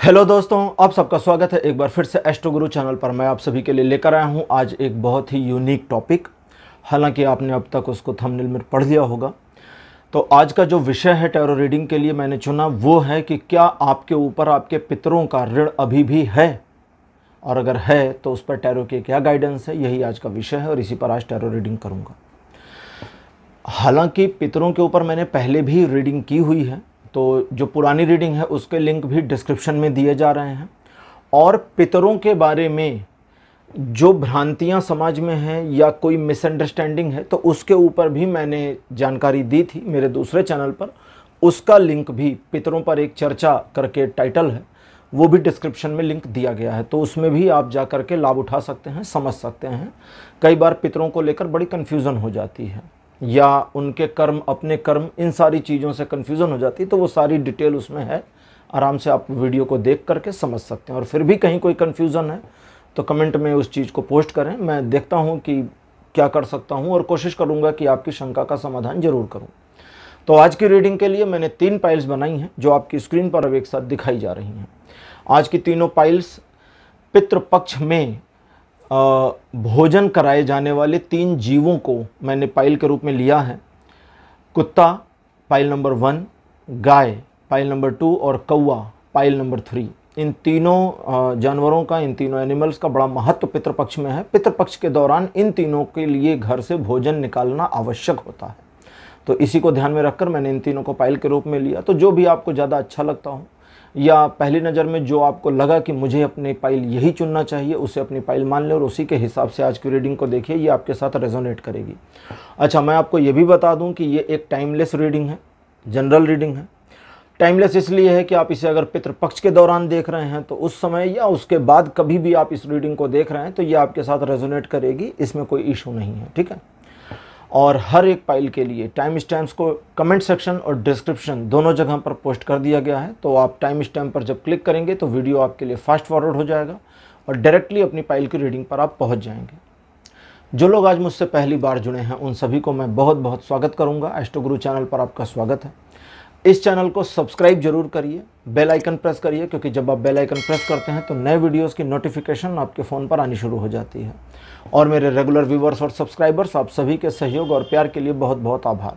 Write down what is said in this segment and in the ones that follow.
Hello दोस्तों, आप सबका स्वागत है एक बार फिर से एस्ट्रो गुरु चैनल पर। मैं आप सभी के लिए लेकर आया हूं आज एक बहुत ही यूनिक टॉपिक। हालांकि आपने अब तक उसको थंबनेल में पढ़ लिया होगा। तो आज का जो विषय है टैरो रीडिंग के लिए मैंने चुना वो है कि क्या आपके ऊपर आपके पितरों का ऋण अभी भी है, और अगर है तो उस पर टैरो की क्या गाइडेंस है। यही आज का विषय है और इसी पर आज टैरो रीडिंग करूँगा। हालांकि पितरों के ऊपर मैंने पहले भी रीडिंग की हुई है, तो जो पुरानी रीडिंग है उसके लिंक भी डिस्क्रिप्शन में दिए जा रहे हैं। और पितरों के बारे में जो भ्रांतियां समाज में हैं या कोई मिसअंडरस्टैंडिंग है तो उसके ऊपर भी मैंने जानकारी दी थी मेरे दूसरे चैनल पर। उसका लिंक भी, पितरों पर एक चर्चा करके टाइटल है, वो भी डिस्क्रिप्शन में लिंक दिया गया है। तो उसमें भी आप जा कर के लाभ उठा सकते हैं, समझ सकते हैं। कई बार पितरों को लेकर बड़ी कन्फ्यूज़न हो जाती है, या उनके कर्म, अपने कर्म, इन सारी चीज़ों से कन्फ्यूज़न हो जाती है। तो वो सारी डिटेल उसमें है, आराम से आप वीडियो को देख करके समझ सकते हैं। और फिर भी कहीं कोई कन्फ्यूज़न है तो कमेंट में उस चीज़ को पोस्ट करें, मैं देखता हूँ कि क्या कर सकता हूँ और कोशिश करूँगा कि आपकी शंका का समाधान ज़रूर करूँ। तो आज की रीडिंग के लिए मैंने 3 पाइल्स बनाई हैं जो आपकी स्क्रीन पर अब एक साथ दिखाई जा रही हैं। आज की तीनों पाइल्स पितृपक्ष में भोजन कराए जाने वाले 3 जीवों को मैंने पाइल के रूप में लिया है। कुत्ता पाइल नंबर 1, गाय पाइल नंबर 2 और कौवा पाइल नंबर 3। इन तीनों जानवरों का, इन तीनों एनिमल्स का बड़ा महत्व पितृपक्ष में है। पितृपक्ष के दौरान इन तीनों के लिए घर से भोजन निकालना आवश्यक होता है। तो इसी को ध्यान में रखकर मैंने इन तीनों को पाइल के रूप में लिया। तो जो भी आपको ज़्यादा अच्छा लगता हो या पहली नज़र में जो आपको लगा कि मुझे अपनी पाइल यही चुनना चाहिए, उसे अपनी पाइल मान लें और उसी के हिसाब से आज की रीडिंग को देखिए, ये आपके साथ रेजोनेट करेगी। अच्छा, मैं आपको ये भी बता दूं कि ये एक टाइमलेस रीडिंग है, जनरल रीडिंग है। टाइमलेस इसलिए है कि आप इसे अगर पितृपक्ष के दौरान देख रहे हैं तो उस समय या उसके बाद कभी भी आप इस रीडिंग को देख रहे हैं तो ये आपके साथ रेजोनेट करेगी, इसमें कोई इशू नहीं है, ठीक है। और हर एक पाइल के लिए टाइम स्टैम्प्स को कमेंट सेक्शन और डिस्क्रिप्शन दोनों जगह पर पोस्ट कर दिया गया है। तो आप टाइम स्टैम्प पर जब क्लिक करेंगे तो वीडियो आपके लिए फास्ट फॉरवर्ड हो जाएगा और डायरेक्टली अपनी पाइल की रीडिंग पर आप पहुंच जाएंगे। जो लोग आज मुझसे पहली बार जुड़े हैं उन सभी को मैं बहुत बहुत स्वागत करूंगा। एस्ट्रो गुरु चैनल पर आपका स्वागत है। इस चैनल को सब्सक्राइब जरूर करिए, बेल आइकन प्रेस करिए, क्योंकि जब आप बेल आइकन प्रेस करते हैं तो नए वीडियोस की नोटिफिकेशन आपके फ़ोन पर आनी शुरू हो जाती है। और मेरे रेगुलर व्यूवर्स और सब्सक्राइबर्स, आप सभी के सहयोग और प्यार के लिए बहुत बहुत आभार।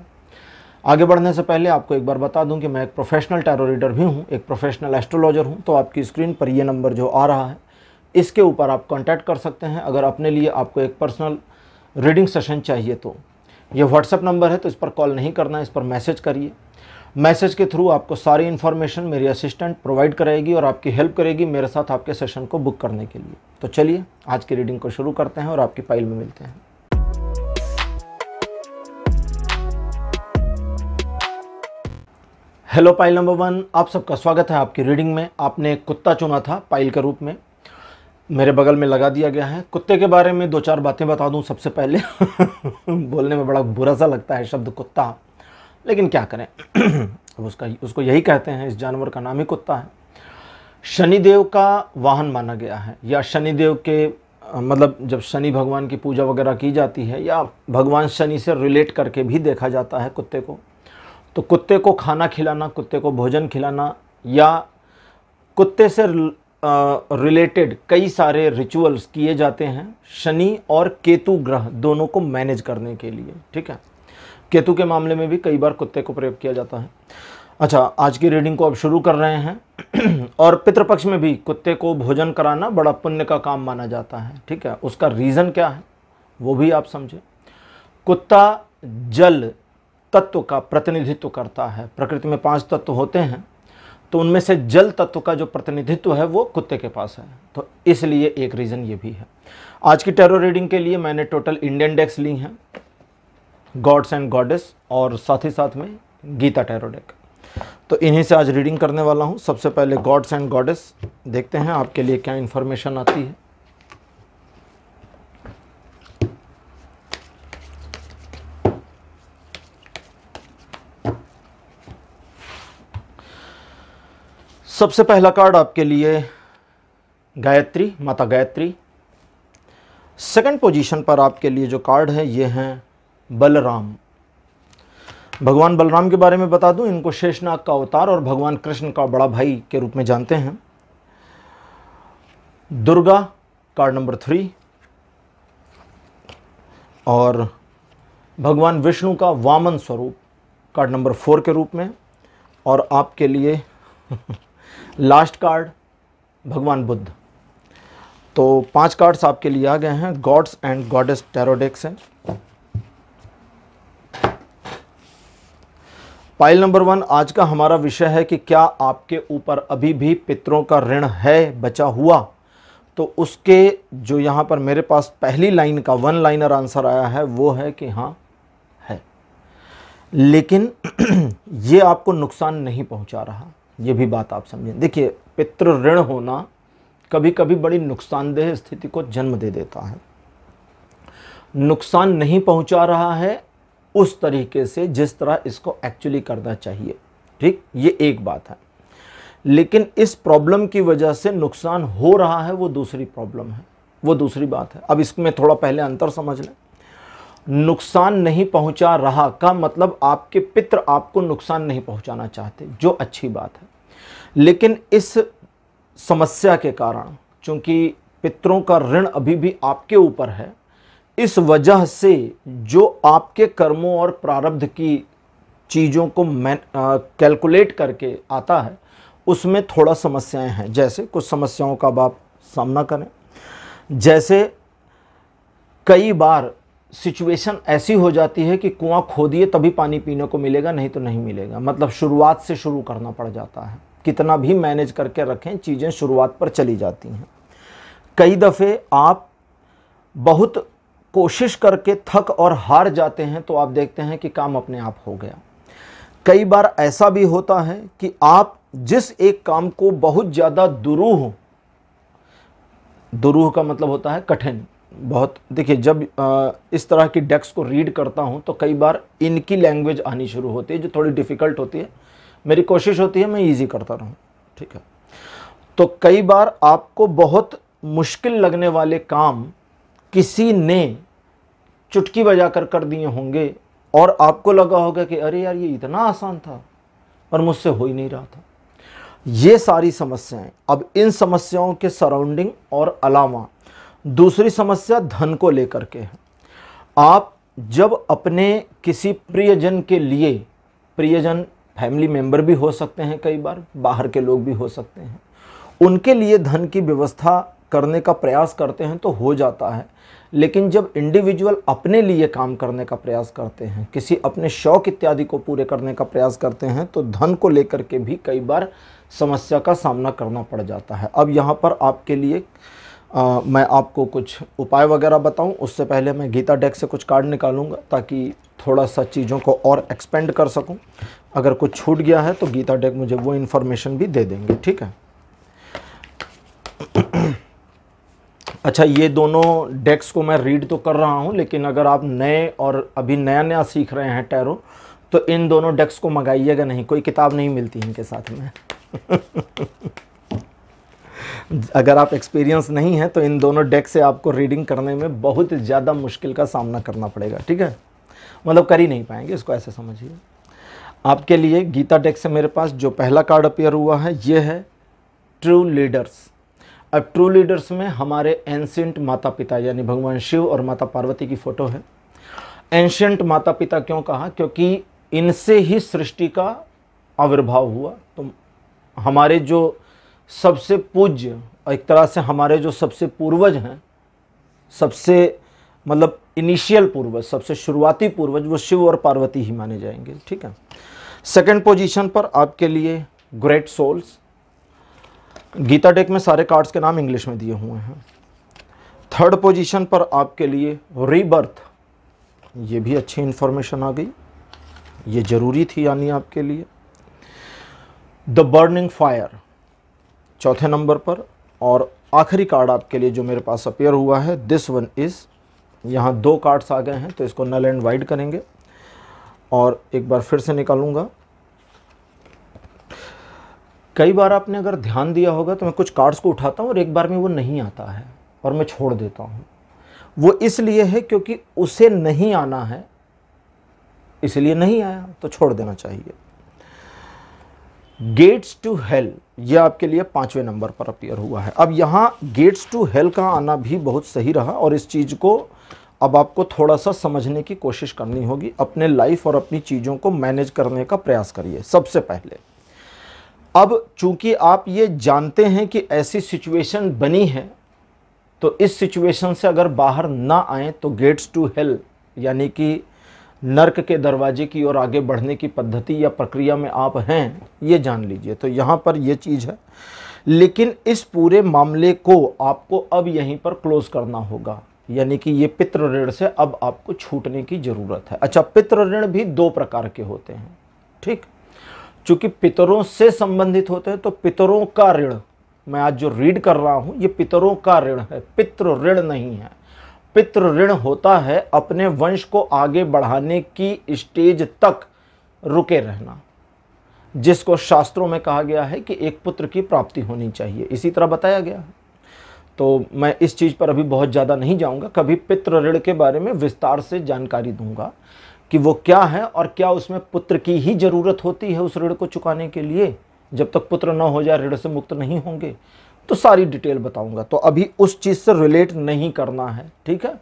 आगे बढ़ने से पहले आपको एक बार बता दूं कि मैं एक प्रोफेशनल टैरो रीडर भी हूं, एक प्रोफेशनल एस्ट्रोलॉजर हूं। तो आपकी स्क्रीन पर ये नंबर जो आ रहा है इसके ऊपर आप कॉन्टैक्ट कर सकते हैं अगर अपने लिए आपको एक पर्सनल रीडिंग सेशन चाहिए तो। ये व्हाट्सएप नंबर है तो इस पर कॉल नहीं करना, इस पर मैसेज करिए। मैसेज के थ्रू आपको सारी इन्फॉर्मेशन मेरी असिस्टेंट प्रोवाइड कराएगी और आपकी हेल्प करेगी मेरे साथ आपके सेशन को बुक करने के लिए। तो चलिए आज की रीडिंग को शुरू करते हैं और आपकी पाइल में मिलते हैं। हेलो पाइल नंबर 1, आप सबका स्वागत है आपकी रीडिंग में। आपने एक कुत्ता चुना था पाइल के रूप में, मेरे बगल में लगा दिया गया है। कुत्ते के बारे में 2-4 बातें बता दूं सबसे पहले। बोलने में बड़ा बुरा सा लगता है शब्द कुत्ता, लेकिन क्या करें। अब उसको यही कहते हैं, इस जानवर का नाम ही कुत्ता है। शनिदेव का वाहन माना गया है, या शनिदेव के मतलब जब शनि भगवान की पूजा वगैरह की जाती है या भगवान शनि से रिलेट करके भी देखा जाता है कुत्ते को। तो कुत्ते को खाना खिलाना, कुत्ते को भोजन खिलाना या कुत्ते से रिलेटेड कई सारे रिचुअल्स किए जाते हैं शनि और केतु ग्रह दोनों को मैनेज करने के लिए, ठीक है। केतु के मामले में भी कई बार कुत्ते को प्रयोग किया जाता है। अच्छा, आज की रीडिंग को अब शुरू कर रहे हैं। और पितृपक्ष में भी कुत्ते को भोजन कराना बड़ा पुण्य का काम माना जाता है, ठीक है। उसका रीज़न क्या है वो भी आप समझे। कुत्ता जल तत्व का प्रतिनिधित्व करता है। प्रकृति में 5 तत्व होते हैं, तो उनमें से जल तत्व का जो प्रतिनिधित्व है वो कुत्ते के पास है। तो इसलिए एक रीज़न ये भी है। आज की टैरो रीडिंग के लिए मैंने टोटल इंडियन डेक्स ली हैं, गॉड्स एंड गॉडेस, और साथ ही साथ में गीता टैरो डेक। तो इन्हीं से आज रीडिंग करने वाला हूँ। सबसे पहले गॉड्स एंड गॉडेस देखते हैं आपके लिए क्या इन्फॉर्मेशन आती है। सबसे पहला कार्ड आपके लिए गायत्री, माता गायत्री। सेकंड पोजीशन पर आपके लिए जो कार्ड है ये हैं बलराम। भगवान बलराम के बारे में बता दूं, इनको शेषनाग का अवतार और भगवान कृष्ण का बड़ा भाई के रूप में जानते हैं। दुर्गा कार्ड नंबर 3 और भगवान विष्णु का वामन स्वरूप कार्ड नंबर 4 के रूप में, और आपके लिए लास्ट कार्ड भगवान बुद्ध। तो 5 कार्ड्स आपके लिए आ गए हैं। Gods and goddess tarot deck से पाइल नंबर 1 आज का हमारा विषय है कि क्या आपके ऊपर अभी भी पितरों का ऋण है बचा हुआ। तो उसके जो यहाँ पर मेरे पास पहली लाइन का 1 लाइनर आंसर आया है वो है कि हाँ है, लेकिन ये आपको नुकसान नहीं पहुँचा रहा। ये भी बात आप समझें। देखिए, पितृ ऋण होना कभी कभी बड़ी नुकसानदेह स्थिति को जन्म दे देता है। नुकसान नहीं पहुंचा रहा है उस तरीके से जिस तरह इसको एक्चुअली करना चाहिए, ठीक, ये एक बात है। लेकिन इस प्रॉब्लम की वजह से नुकसान हो रहा है वो दूसरी प्रॉब्लम है, वो दूसरी बात है। अब इसमें थोड़ा पहले अंतर समझ लें। नुकसान नहीं पहुंचा रहा का मतलब आपके पितृ आपको नुकसान नहीं पहुंचाना चाहते, जो अच्छी बात है। लेकिन इस समस्या के कारण, चूंकि पितरों का ऋण अभी भी आपके ऊपर है, इस वजह से जो आपके कर्मों और प्रारब्ध की चीज़ों को कैलकुलेट करके आता है उसमें थोड़ा समस्याएं हैं। जैसे कुछ समस्याओं का आप सामना करें। जैसे कई बार सिचुएशन ऐसी हो जाती है कि कुआं खोदिए तभी पानी पीने को मिलेगा, नहीं तो नहीं मिलेगा। मतलब शुरुआत से शुरू करना पड़ जाता है। कितना भी मैनेज करके रखें, चीज़ें शुरुआत पर चली जाती हैं। कई दफ़े आप बहुत कोशिश करके थक और हार जाते हैं तो आप देखते हैं कि काम अपने आप हो गया। कई बार ऐसा भी होता है कि आप जिस एक काम को बहुत ज़्यादा दुरूह का मतलब होता है कठिन, बहुत। देखिए, जब इस तरह की डेक्स को रीड करता हूं तो कई बार इनकी लैंग्वेज आनी शुरू होती है जो थोड़ी डिफ़िकल्ट होती है। मेरी कोशिश होती है मैं इजी करता रहूं, ठीक है। तो कई बार आपको बहुत मुश्किल लगने वाले काम किसी ने चुटकी बजाकर कर दिए होंगे और आपको लगा होगा कि अरे यार ये इतना आसान था और मुझसे हो ही नहीं रहा था। ये सारी समस्याएं, अब इन समस्याओं के सराउंडिंग और अलावा दूसरी समस्या धन को लेकर के है। आप जब अपने किसी प्रियजन के लिए, प्रियजन फैमिली मेंबर भी हो सकते हैं, कई बार बाहर के लोग भी हो सकते हैं, उनके लिए धन की व्यवस्था करने का प्रयास करते हैं तो हो जाता है। लेकिन जब इंडिविजुअल अपने लिए काम करने का प्रयास करते हैं, किसी अपने शौक इत्यादि को पूरे करने का प्रयास करते हैं, तो धन को लेकर के भी कई बार समस्या का सामना करना पड़ जाता है। अब यहाँ पर आपके लिए मैं आपको कुछ उपाय वगैरह बताऊं, उससे पहले मैं गीता डेक से कुछ कार्ड निकालूंगा ताकि थोड़ा सा चीज़ों को और एक्सपेंड कर सकूं। अगर कुछ छूट गया है तो गीता डेक मुझे वो इन्फॉर्मेशन भी दे देंगे, ठीक है। अच्छा, ये दोनों डेक्स को मैं रीड तो कर रहा हूँ, लेकिन अगर आप नए और अभी नया नया सीख रहे हैं टैरो, तो इन दोनों डेक्स को मंगाइएगा नहीं, कोई किताब नहीं मिलती इनके साथ में। अगर आप एक्सपीरियंस नहीं है तो इन दोनों डेक से आपको रीडिंग करने में बहुत ज़्यादा मुश्किल का सामना करना पड़ेगा, ठीक है। मतलब कर ही नहीं पाएंगे, इसको ऐसे समझिए। आपके लिए गीता डेक से मेरे पास जो पहला कार्ड अपीयर हुआ है ये है ट्रू लीडर्स। अब ट्रू लीडर्स में हमारे एंशिएंट माता पिता यानी भगवान शिव और माता पार्वती की फ़ोटो है। एंशिएंट माता पिता क्यों कहा? क्योंकि इनसे ही सृष्टि का आविर्भाव हुआ। तो हमारे जो सबसे पूज्य, एक तरह से हमारे जो सबसे पूर्वज हैं, सबसे मतलब इनिशियल पूर्वज, सबसे शुरुआती पूर्वज, वो शिव और पार्वती ही माने जाएंगे, ठीक है। सेकंड पोजीशन पर आपके लिए ग्रेट सोल्स। गीता डेक में सारे कार्ड्स के नाम इंग्लिश में दिए हुए हैं। थर्ड पोजीशन पर आपके लिए रीबर्थ। ये भी अच्छी इंफॉर्मेशन आ गई, ये ज़रूरी थी यानी आपके लिए। द बर्निंग फायर चौथे नंबर पर। और आखिरी कार्ड आपके लिए जो मेरे पास अपीयर हुआ है, दिस वन इज़। यहाँ 2 कार्ड्स आ गए हैं तो इसको नल एंड वाइड करेंगे और एक बार फिर से निकालूंगा। कई बार आपने अगर ध्यान दिया होगा तो मैं कुछ कार्ड्स को उठाता हूँ और एक बार में वो नहीं आता है और मैं छोड़ देता हूँ। वो इसलिए है क्योंकि उसे नहीं आना है, इसलिए नहीं आया तो छोड़ देना चाहिए। गेट्स टू हेल, ये आपके लिए 5वें नंबर पर अपीयर हुआ है। अब यहाँ गेट्स टू हेल का आना भी बहुत सही रहा, और इस चीज़ को अब आपको थोड़ा सा समझने की कोशिश करनी होगी। अपने लाइफ और अपनी चीज़ों को मैनेज करने का प्रयास करिए सबसे पहले। अब चूंकि आप ये जानते हैं कि ऐसी सिचुएशन बनी है, तो इस सिचुएशन से अगर बाहर ना आए तो गेट्स टू हेल यानी कि नर्क के दरवाजे की ओर आगे बढ़ने की पद्धति या प्रक्रिया में आप हैं, ये जान लीजिए। तो यहाँ पर ये चीज़ है, लेकिन इस पूरे मामले को आपको अब यहीं पर क्लोज करना होगा, यानी कि ये पितृ ऋण से अब आपको छूटने की ज़रूरत है। अच्छा, पितृ ऋण भी 2 प्रकार के होते हैं, ठीक। चूँकि पितरों से संबंधित होते हैं तो पितरों का ऋण, मैं आज जो रीड कर रहा हूँ ये पितरों का ऋण है, पितृ ऋण नहीं है। पितृ ऋण होता है अपने वंश को आगे बढ़ाने की स्टेज तक रुके रहना, जिसको शास्त्रों में कहा गया है कि एक पुत्र की प्राप्ति होनी चाहिए, इसी तरह बताया गया है। तो मैं इस चीज़ पर अभी बहुत ज़्यादा नहीं जाऊंगा, कभी पितृ ऋण के बारे में विस्तार से जानकारी दूंगा कि वो क्या है और क्या उसमें पुत्र की ही ज़रूरत होती है उस ऋण को चुकाने के लिए। जब तक पुत्र न हो जाए ऋण से मुक्त नहीं होंगे, तो सारी डिटेल बताऊंगा। तो अभी उस चीज़ से रिलेट नहीं करना है, ठीक है।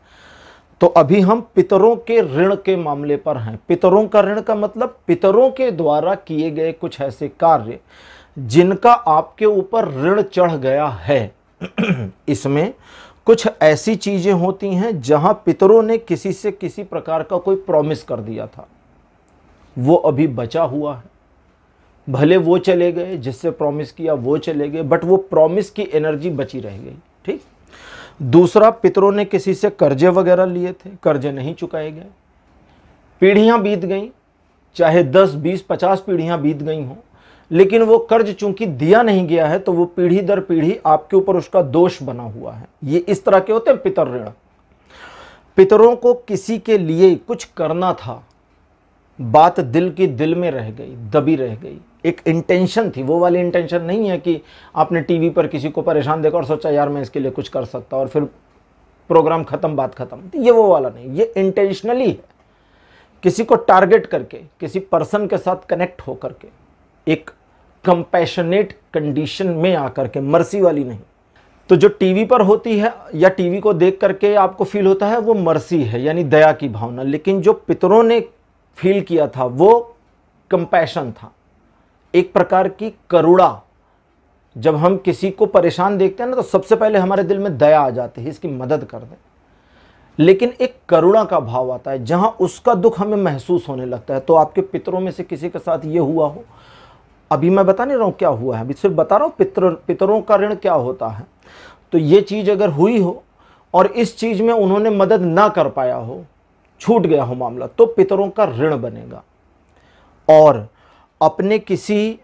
तो अभी हम पितरों के ऋण के मामले पर हैं। पितरों का ऋण का मतलब पितरों के द्वारा किए गए कुछ ऐसे कार्य जिनका आपके ऊपर ऋण चढ़ गया है। इसमें कुछ ऐसी चीजें होती हैं जहां पितरों ने किसी से किसी प्रकार का कोई प्रॉमिस कर दिया था, वो अभी बचा हुआ है। भले वो चले गए, जिससे प्रॉमिस किया वो चले गए, बट वो प्रॉमिस की एनर्जी बची रह गई, ठीक। दूसरा, पितरों ने किसी से कर्जे वगैरह लिए थे, कर्जे नहीं चुकाए गए, पीढ़ियां बीत गईं, चाहे 10, 20, 50 पीढ़ियां बीत गई हों, लेकिन वो कर्ज चूंकि दिया नहीं गया है तो वो पीढ़ी दर पीढ़ी आपके ऊपर उसका दोष बना हुआ है। ये इस तरह के होते हैं पितर ऋण। पितरों को किसी के लिए कुछ करना था, बात दिल की दिल में रह गई, दबी रह गई, एक इंटेंशन थी, वो वाली इंटेंशन नहीं है कि आपने टीवी पर किसी को परेशान देखा और सोचा यार मैं इसके लिए कुछ कर सकता और फिर प्रोग्राम खत्म, बात खत्म। ये वो वाला नहीं, ये इंटेंशनली है, किसी को टारगेट करके, किसी पर्सन के साथ कनेक्ट होकर के, एक कंपैशनेट कंडीशन में आकर के, मर्सी वाली नहीं। तो जो टीवी पर होती है या टीवी को देख करके आपको फील होता है वो मर्सी है, यानी दया की भावना, लेकिन जो पितरों ने फील किया था वो कंपैशन था, एक प्रकार की करुणा। जब हम किसी को परेशान देखते हैं ना तो सबसे पहले हमारे दिल में दया आ जाती है, इसकी मदद कर दें, लेकिन एक करुणा का भाव आता है जहां उसका दुख हमें महसूस होने लगता है। तो आपके पितरों में से किसी के साथ ये हुआ हो, अभी मैं बता नहीं रहा हूं क्या हुआ है, अभी सिर्फ बता रहा हूं पितरों का ऋण क्या होता है। तो ये चीज अगर हुई हो और इस चीज में उन्होंने मदद ना कर पाया हो, छूट गया हो मामला, तो पितरों का ऋण बनेगा। और अपने किसी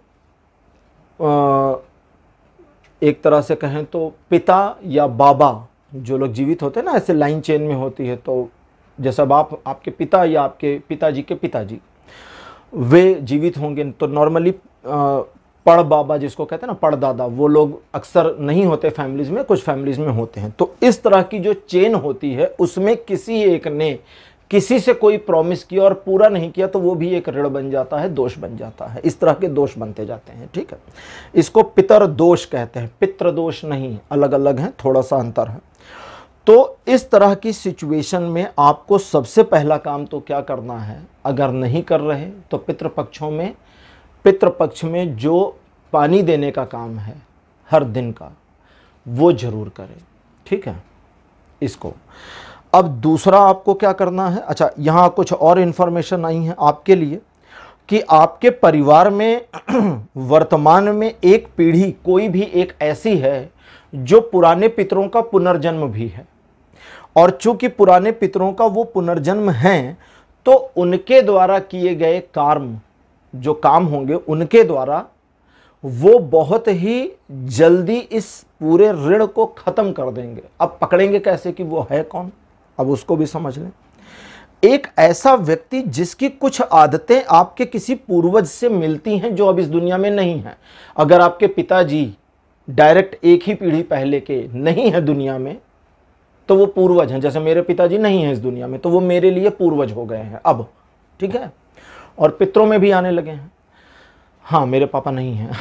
एक तरह से कहें तो पिता या बाबा, जो लोग जीवित होते हैं ना, ऐसे लाइन चेन में होती है, तो जैसा बाप आपके पिता या आपके पिताजी के पिताजी वे जीवित होंगे तो नॉर्मली पड़ बाबा जिसको कहते हैं ना, पड़ दादा, वो लोग अक्सर नहीं होते फैमिलीज में, कुछ फैमिलीज में होते हैं। तो इस तरह की जो चेन होती है उसमें किसी एक ने किसी से कोई प्रॉमिस किया और पूरा नहीं किया तो वो भी एक ऋण बन जाता है, दोष बन जाता है। इस तरह के दोष बनते जाते हैं, ठीक है। इसको पितर दोष कहते हैं, पितृ दोष नहीं, अलग अलग हैं, थोड़ा सा अंतर है। तो इस तरह की सिचुएशन में आपको सबसे पहला काम तो क्या करना है, अगर नहीं कर रहे तो पितृपक्ष में जो पानी देने का काम है हर दिन का, वो जरूर करें, ठीक है। इसको अब दूसरा आपको क्या करना है, अच्छा यहाँ कुछ और इन्फॉर्मेशन आई है आपके लिए कि आपके परिवार में वर्तमान में एक पीढ़ी कोई भी एक ऐसी है जो पुराने पितरों का पुनर्जन्म भी है, और चूंकि पुराने पितरों का वो पुनर्जन्म हैं तो उनके द्वारा किए गए कर्म, जो काम होंगे उनके द्वारा, वो बहुत ही जल्दी इस पूरे ऋण को खत्म कर देंगे। अब पकड़ेंगे कैसे कि वो है कौन, अब उसको भी समझ लें। एक ऐसा व्यक्ति जिसकी कुछ आदतें आपके किसी पूर्वज से मिलती हैं जो अब इस दुनिया में नहीं है। अगर आपके पिताजी डायरेक्ट एक ही पीढ़ी पहले के नहीं है दुनिया में तो वो पूर्वज हैं, जैसे मेरे पिताजी नहीं हैं इस दुनिया में तो वो मेरे लिए पूर्वज हो गए हैं अब, ठीक है। और पितरों में भी आने लगे हैं। हाँ, मेरे पापा नहीं हैं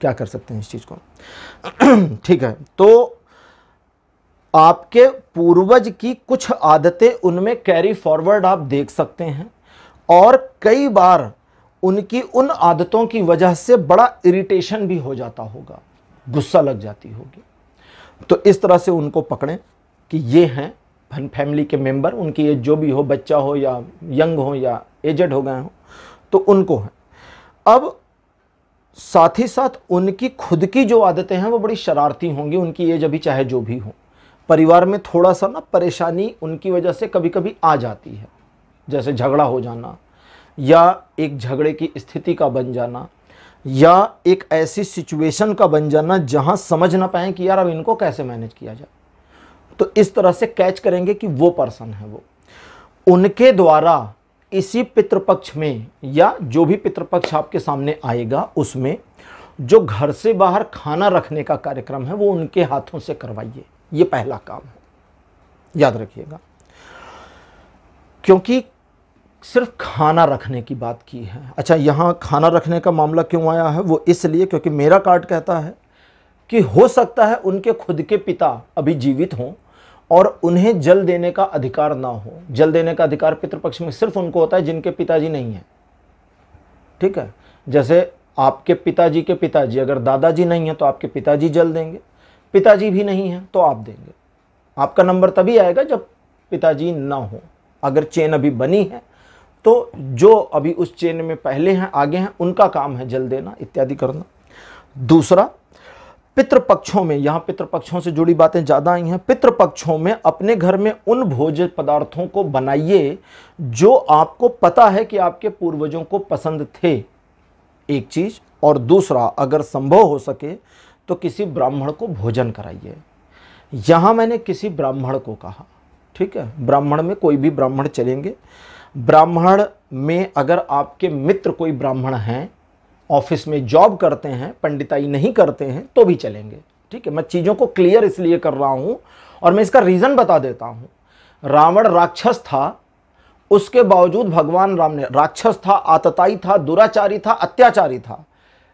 क्या कर सकते हैं इस चीज़ को ठीक है। तो आपके पूर्वज की कुछ आदतें उनमें कैरी फॉरवर्ड आप देख सकते हैं, और कई बार उनकी उन आदतों की वजह से बड़ा इरिटेशन भी हो जाता होगा, गुस्सा लग जाती होगी। तो इस तरह से उनको पकड़ें कि ये हैं फैमिली के मेंबर, उनकी एज जो भी हो, बच्चा हो या यंग हो या एजेड हो गए हो, तो उनको है। अब साथ ही साथ उनकी खुद की जो आदतें हैं वो बड़ी शरारती होंगी, उनकी एज अभी चाहे जो भी हो। परिवार में थोड़ा सा ना परेशानी उनकी वजह से कभी कभी आ जाती है, जैसे झगड़ा हो जाना, या एक झगड़े की स्थिति का बन जाना, या एक ऐसी सिचुएशन का बन जाना जहां समझ ना पाएं कि यार अब इनको कैसे मैनेज किया जाए। तो इस तरह से कैच करेंगे कि वो पर्सन है वो, उनके द्वारा इसी पितृपक्ष में या जो भी पितृपक्ष आपके सामने आएगा उसमें जो घर से बाहर खाना रखने का कार्यक्रम है वो उनके हाथों से करवाइए। ये पहला काम है, याद रखिएगा। क्योंकि सिर्फ खाना रखने की बात की है। अच्छा, यहाँ खाना रखने का मामला क्यों आया है, वो इसलिए क्योंकि मेरा कार्ड कहता है कि हो सकता है उनके खुद के पिता अभी जीवित हों और उन्हें जल देने का अधिकार ना हो। जल देने का अधिकार पितृपक्ष में सिर्फ उनको होता है जिनके पिताजी नहीं हैं, ठीक है। जैसे आपके पिताजी के पिताजी, अगर दादाजी नहीं है तो आपके पिताजी जल देंगे, पिताजी भी नहीं है तो आप देंगे। आपका नंबर तभी आएगा जब पिताजी ना हो। अगर चेन अभी बनी है तो जो अभी उस चेन में पहले हैं, आगे हैं, उनका काम है जल देना इत्यादि करना। दूसरा, पितृपक्षों में, यहाँ पितृपक्षों से जुड़ी बातें ज़्यादा आई हैं। पितृपक्षों में अपने घर में उन भोज्य पदार्थों को बनाइए जो आपको पता है कि आपके पूर्वजों को पसंद थे, एक चीज़। और दूसरा, अगर संभव हो सके तो किसी ब्राह्मण को भोजन कराइए। यहाँ मैंने किसी ब्राह्मण को कहा, ठीक है। ब्राह्मण में कोई भी ब्राह्मण चलेंगे। ब्राह्मण में अगर आपके मित्र कोई ब्राह्मण हैं, ऑफिस में जॉब करते हैं, पंडिताई नहीं करते हैं, तो भी चलेंगे, ठीक है। मैं चीज़ों को क्लियर इसलिए कर रहा हूँ और मैं इसका रीज़न बता देता हूँ। रावण राक्षस था, उसके बावजूद भगवान राम ने, राक्षस था, आतताई था, दुराचारी था, अत्याचारी था,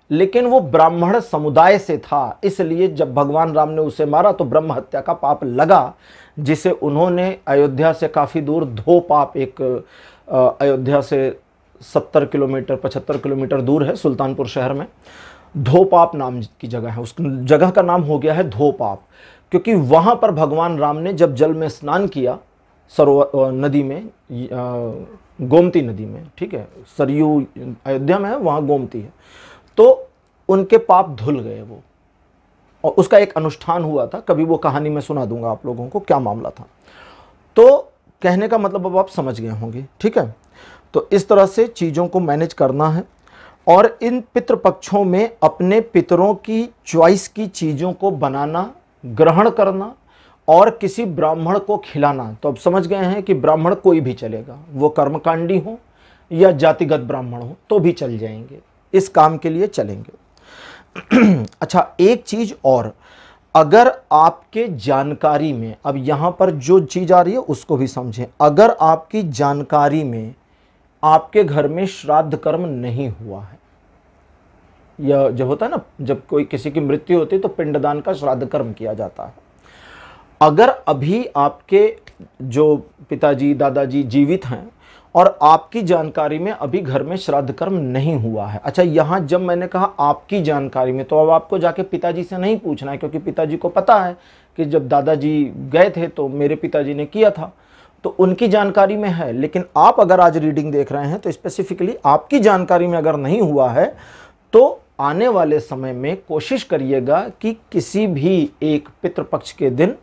लेकिन वो ब्राह्मण समुदाय से था, इसलिए जब भगवान राम ने उसे मारा तो ब्रह्म हत्या का पाप लगा, जिसे उन्होंने अयोध्या से काफ़ी दूर धोपाप, एक अयोध्या से 70 किलोमीटर 75 किलोमीटर दूर है, सुल्तानपुर शहर में धोपाप नाम की जगह है। उस जगह का नाम हो गया है धोपाप, क्योंकि वहाँ पर भगवान राम ने जब जल में स्नान किया, सरोवर नदी में, गोमती नदी में, ठीक है, सरयू अयोध्या में है, वहाँ गोमती है, तो उनके पाप धुल गए वो, और उसका एक अनुष्ठान हुआ था। कभी वो कहानी मैं सुना दूंगा आप लोगों को क्या मामला था। तो कहने का मतलब अब आप समझ गए होंगे, ठीक है। तो इस तरह से चीज़ों को मैनेज करना है, और इन पितृपक्षों में अपने पितरों की चॉइस की चीज़ों को बनाना, ग्रहण करना और किसी ब्राह्मण को खिलाना। तो अब समझ गए हैं कि ब्राह्मण कोई भी चलेगा, वो कर्मकांडी हो या जातिगत ब्राह्मण हो तो भी चल जाएंगे, इस काम के लिए चलेंगे। अच्छा, एक चीज़ और, अगर आपके जानकारी में, अब यहाँ पर जो चीज़ आ रही है उसको भी समझें, अगर आपकी जानकारी में आपके घर में श्राद्ध कर्म नहीं हुआ है, या जब होता है ना, जब कोई किसी की मृत्यु होती है तो पिंडदान का श्राद्ध कर्म किया जाता है, अगर अभी आपके जो पिताजी दादाजी जीवित हैं और आपकी जानकारी में अभी घर में श्राद्ध कर्म नहीं हुआ है। अच्छा, यहाँ जब मैंने कहा आपकी जानकारी में, तो अब आपको जाके पिताजी से नहीं पूछना है, क्योंकि पिताजी को पता है कि जब दादाजी गए थे तो मेरे पिताजी ने किया था, तो उनकी जानकारी में है। लेकिन आप अगर आज रीडिंग देख रहे हैं तो स्पेसिफिकली आपकी जानकारी में अगर नहीं हुआ है तो आने वाले समय में कोशिश करिएगा कि किसी भी एक पितृपक्ष के दिन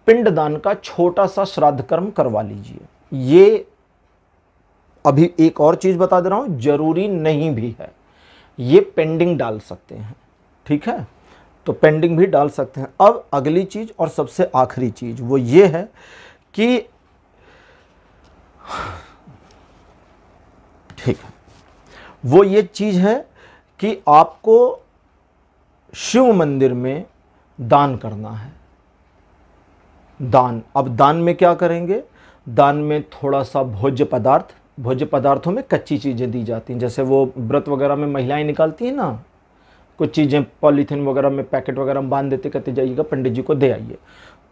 पिंडदान का छोटा सा श्राद्ध कर्म करवा लीजिए। ये अभी एक और चीज़ बता दे रहा हूँ, जरूरी नहीं भी है, ये पेंडिंग डाल सकते हैं, ठीक है, तो पेंडिंग भी डाल सकते हैं। अब अगली चीज़ और सबसे आखिरी चीज़ वो ये है कि ठीक है, वो ये चीज़ है कि आपको शिव मंदिर में दान करना है। दान, अब दान में क्या करेंगे, दान में थोड़ा सा भोज्य पदार्थ, भोज्य पदार्थों में कच्ची चीज़ें दी जाती हैं, जैसे वो व्रत वगैरह में महिलाएं निकालती हैं ना, कुछ चीज़ें पॉलीथीन वगैरह में पैकेट वगैरह में बांध देते, कहते जाइएगा पंडित जी को दे आइए,